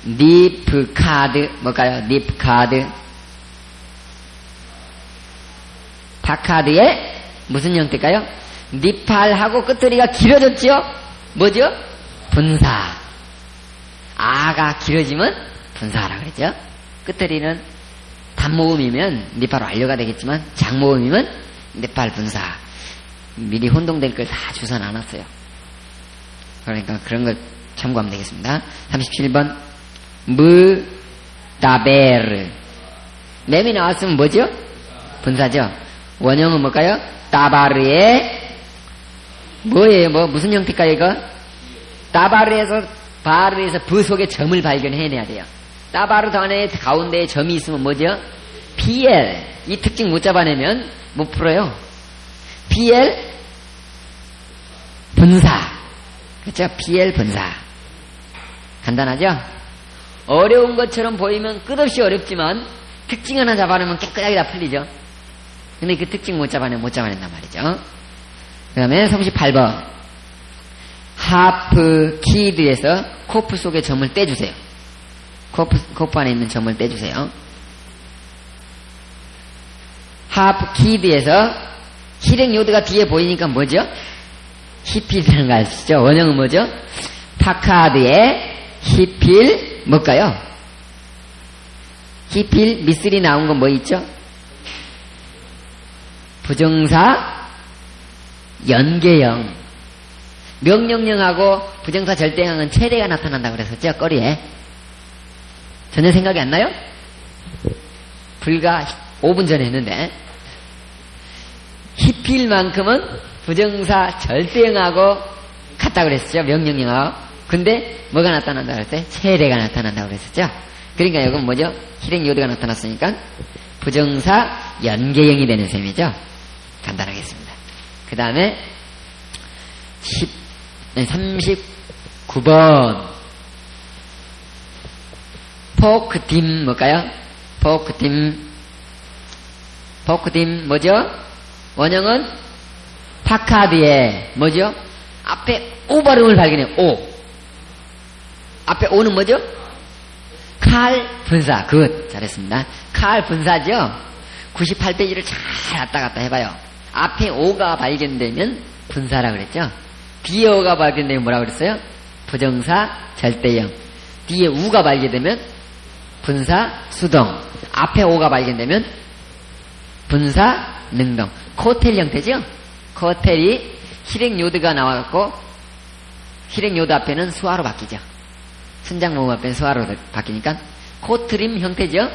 니프카드 뭘까요? 니프카드. 파카드의 무슨 형태일까요? 니팔하고 끝소리가 길어졌죠? 뭐죠? 분사. 아가 길어지면 분사하라 그랬죠? 끝소리는 단모음이면 니팔 완료가 되겠지만 장모음이면 니팔 분사. 미리 혼동될 걸 다 주워 놔놨어요. 그러니까 그런 걸 참고하면 되겠습니다. 37번 무다베르. 맴이 나왔으면 뭐죠? 분사죠. 원형은 뭘까요? 따바르의 뭐예요? 무슨 형태일까요 이거? 따바르에서 바르에서 부 속에 점을 발견해내야 돼요. 따바르 단어의 가운데에 점이 있으면 뭐죠? PL. 이 특징 못 잡아내면 못 풀어요. PL 분사. 그렇죠? PL 분사. 간단하죠? 어려운 것처럼 보이면 끝없이 어렵지만 특징 하나 잡아내면 깨끗하게 다 풀리죠. 근데 그 특징 못 잡아낸단 말이죠. 그 다음에 38번 하프 키드에서 코프 속에 점을 떼주세요. 코프 안에 있는 점을 떼주세요. 하프 키드에서 실행 요드가 뒤에 보이니까 뭐죠? 히필이라는 거 아시죠? 원형은 뭐죠? 파카드의 히필 뭘까요? 히필 미쓰리 나온 건 뭐 있죠? 부정사 연계형. 명령형하고 부정사 절대형은 최대가 나타난다고 그랬었죠? 거리에. 전혀 생각이 안 나요? 불과 5분 전에 했는데 히필만큼은 부정사 절대형하고 같다고 그랬었죠? 명령형하고. 근데 뭐가 나타난다고 그랬어요? 최대가 나타난다고 그랬었죠? 그러니까 이건 뭐죠? 실행요드가 나타났으니까 부정사 연계형이 되는 셈이죠? 간단하겠습니다. 그 다음에 39번 포크팀 뭘까요? 포크팀 뭐죠? 원형은 파카드의 뭐죠? 앞에 오 발음을 발견해요. 오. 앞에 오는 뭐죠? 칼 분사. 굿. 잘했습니다. 칼 분사죠? 98페이지를 잘 왔다 갔다 해봐요. 앞에 오가 발견되면 분사라 그랬죠? 뒤에 오가 발견되면 뭐라 그랬어요? 부정사 절대형. 뒤에 우가 발견되면 분사 수동. 앞에 오가 발견되면 분사 능동. 코텔 형태죠? 코텔이 실행요드가 나와갖고 실행요드 앞에는 수화로 바뀌죠. 순장모음 앞에는 수화로 바뀌니까 코트림 형태죠.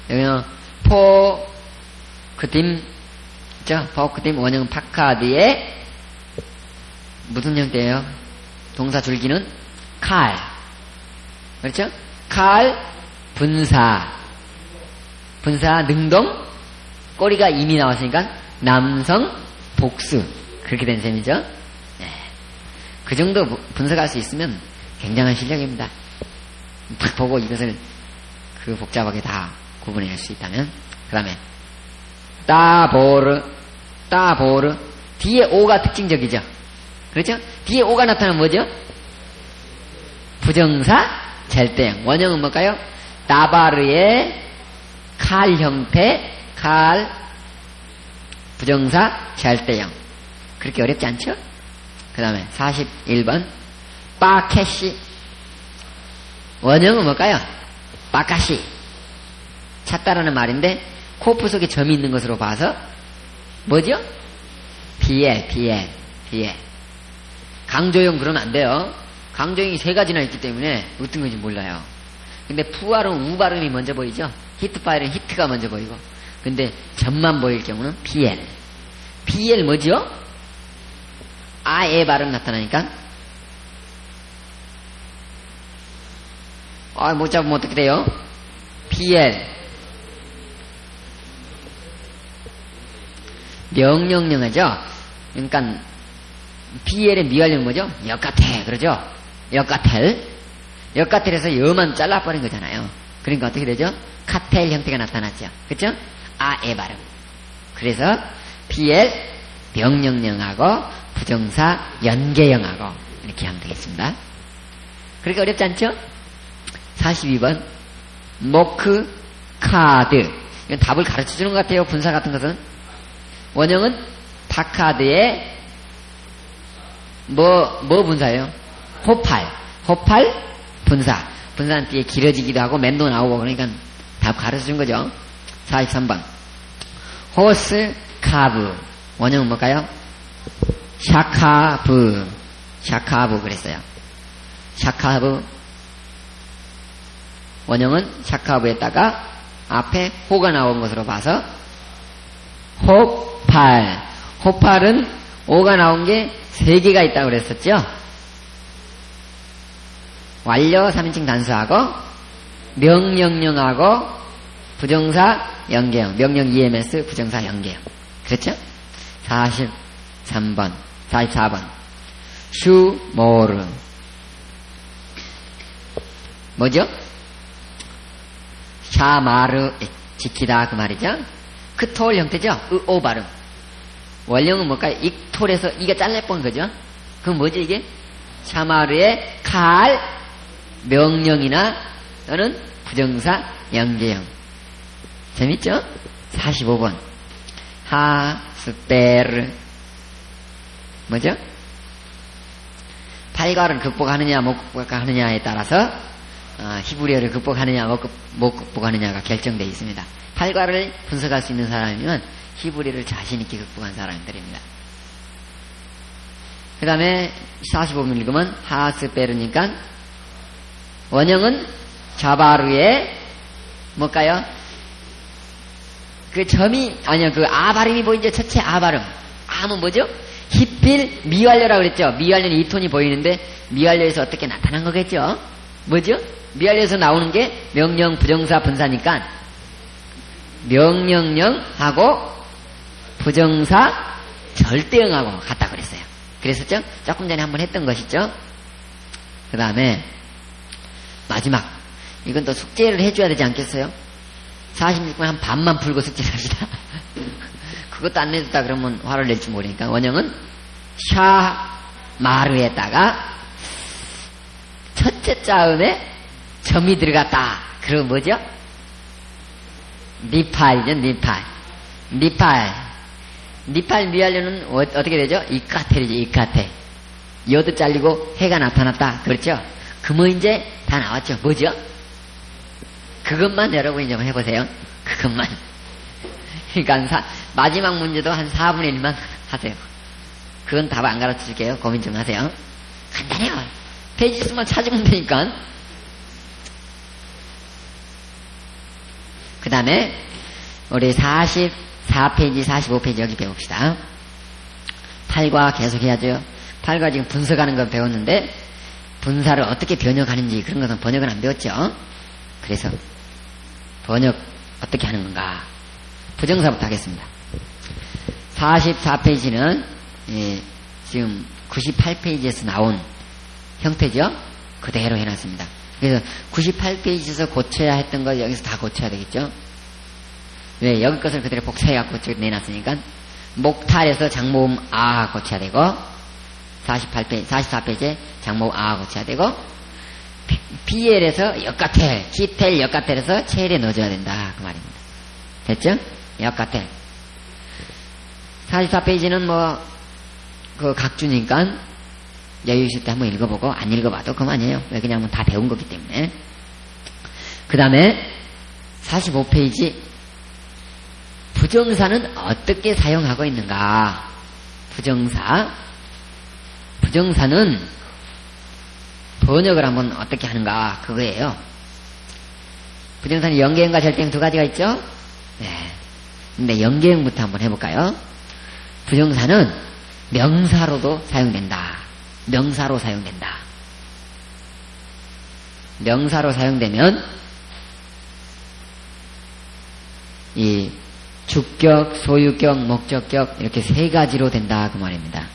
여기는 포크딤, 그죠? 포크딤 원형 파카드의 무슨 형태예요? 동사 줄기는 칼, 그렇죠? 칼 분사, 분사 능동. 꼬리가 이미 나왔으니까 남성 복수, 그렇게 된 셈이죠. 네. 그 정도 분석할 수 있으면 굉장한 실력입니다. 딱 보고 이것을 그 복잡하게 다 구분해낼 수 있다면. 그 다음에 따보르, 따보르. 뒤에 오가 특징적이죠. 그렇죠? 뒤에 오가 나타나면 뭐죠? 부정사 절대형. 원형은 뭘까요? 따바르의 칼 형태, 칼 부정사 절대형. 그렇게 어렵지 않죠? 그 다음에 41번 빠케시. 원형은 뭘까요? 빠카시. 찾다라는 말인데 코프 속에 점이 있는 것으로 봐서 뭐죠? 비엘, 비엘, 비엘. 강조형 그러면 안 돼요. 강조형이 세 가지나 있기 때문에 어떤 건지 몰라요. 근데 푸발음, 우 발음이 먼저 보이죠? 히트 파일은 히트가 먼저 보이고. 근데 점만 보일 경우는 비엘. 비엘 뭐죠? 아에 발음 나타나니까. 못 잡으면 어떻게 돼요? 비엘. 명령령하죠? 그러니까 비엘의 미완령 뭐죠? 역가태, 그러죠? 역가텔. 역가텔에서 여만 잘라버린 거잖아요. 그러니까 어떻게 되죠? 카텔 형태가 나타났죠. 그렇죠? 아에 발음. 그래서 비엘 명령령하고 부정사 연계형하고 이렇게 하면 되겠습니다. 그렇게 어렵지 않죠? 42번 모크 카드. 이건 답을 가르쳐주는 것 같아요. 분사 같은 것은. 원형은 파카드의 뭐 분사예요? 호팔. 호팔 분사. 분사는 뒤에 길어지기도 하고 맨도 나오고. 그러니까 답 가르쳐준 거죠. 43번 호스 카브. 원형은 뭘까요? 샤카브. 샤카브 그랬어요. 샤카브. 원형은 샤카브에다가 앞에 호가 나온 것으로 봐서 호팔. 호팔은 오가 나온 게 3개가 있다고 그랬었죠. 완료 3인칭 단수하고 명령령하고 부정사 연계형. 명령 EMS 부정사 연계형. 그렇죠? 43번 44번 슈모르. 뭐죠? 샤마르 지키다 그 말이죠. 크톨 형태죠. 오 발음. 원령은 뭘까요? 익톨에서 이가 잘라본 거죠. 그럼 뭐지 이게? 샤마르의 칼 명령이나 또는 부정사 연계형. 재밌죠? 45번 하스테르. 뭐죠? 팔괄을 극복하느냐 못 극복하느냐에 따라서 히브리어를 극복하느냐 못 극복하느냐가 결정되어 있습니다. 팔괄을 분석할 수 있는 사람이면 히브리어를 자신있게 극복한 사람들입니다. 그 다음에 45번 읽으면 하스페르니까 원형은 자바르의 뭘까요? 그 점이 아니요 그 아 발음이 보이죠. 첫째 아 발음. 아는 뭐죠? 히필 미완료라고 그랬죠. 미완료는 이 톤이 보이는데 미완료에서 어떻게 나타난 거겠죠? 뭐죠? 미완료에서 나오는 게 명령 부정사 분사니까 명령령하고 부정사 절대형하고 같다 그랬어요. 그랬었죠? 조금 전에 한번 했던 것이죠. 그 다음에 마지막 이건 또 숙제를 해줘야 되지 않겠어요? 46분 한 반만 풀고 숙제를 합시다. 그것도 안 내줬다 그러면 화를 낼지 모르니까 원형은 마루에다가 첫째 자음에 점이 들어갔다. 그리고 뭐죠? 니팔이죠, 니팔. 니팔 미하려는 어떻게 되죠? 이카텔이죠, 이카텔. 여도 잘리고 해가 나타났다. 그렇죠? 그뭐 이제 다 나왔죠. 뭐죠? 그것만 여러분이 좀 해보세요. 그것만. 그러니까 마지막 문제도 한 4분의 1만 하세요. 그건 답 안 가르쳐 줄게요. 고민 좀 하세요. 간단해요. 페이지 수만 찾으면 되니까. 그 다음에 우리 44페이지 45페이지 여기 배웁시다. 팔과 계속 해야죠. 팔과 지금 분석하는 거 배웠는데 분사를 어떻게 번역하는지 그런 것은 번역은 안 배웠죠. 그래서 번역 어떻게 하는 건가. 부정사부터 하겠습니다. 44페이지는 지금 98페이지에서 나온 형태죠. 그대로 해놨습니다. 그래서 98페이지에서 고쳐야 했던 거 여기서 다 고쳐야 되겠죠. 왜? 여기 것을 그대로 복사해갖고 저기 내놨으니까 목탈에서 장모음 아 고쳐야 되고 44페이지에 장모음 아 고쳐야 되고 BL에서 역가텔, 기텔 역가텔에서 체일에 넣어줘야 된다. 그 말입니다. 됐죠? 역가텔. 44페이지는 그 각주니까 여유 있을 때 한번 읽어보고 안 읽어봐도 그만이에요. 왜 그냥 다 배운 거기 때문에. 그 다음에 45페이지 부정사는 어떻게 사용하고 있는가. 부정사는 번역을 한번 어떻게 하는가 그거예요. 부정사는 연계형과 절대형 두 가지가 있죠. 네. 근데 연계형부터 한번 해볼까요? 부정사는 명사로도 사용된다. 명사로 사용된다. 명사로 사용되면 이 주격, 소유격, 목적격 이렇게 세 가지로 된다 그 말입니다.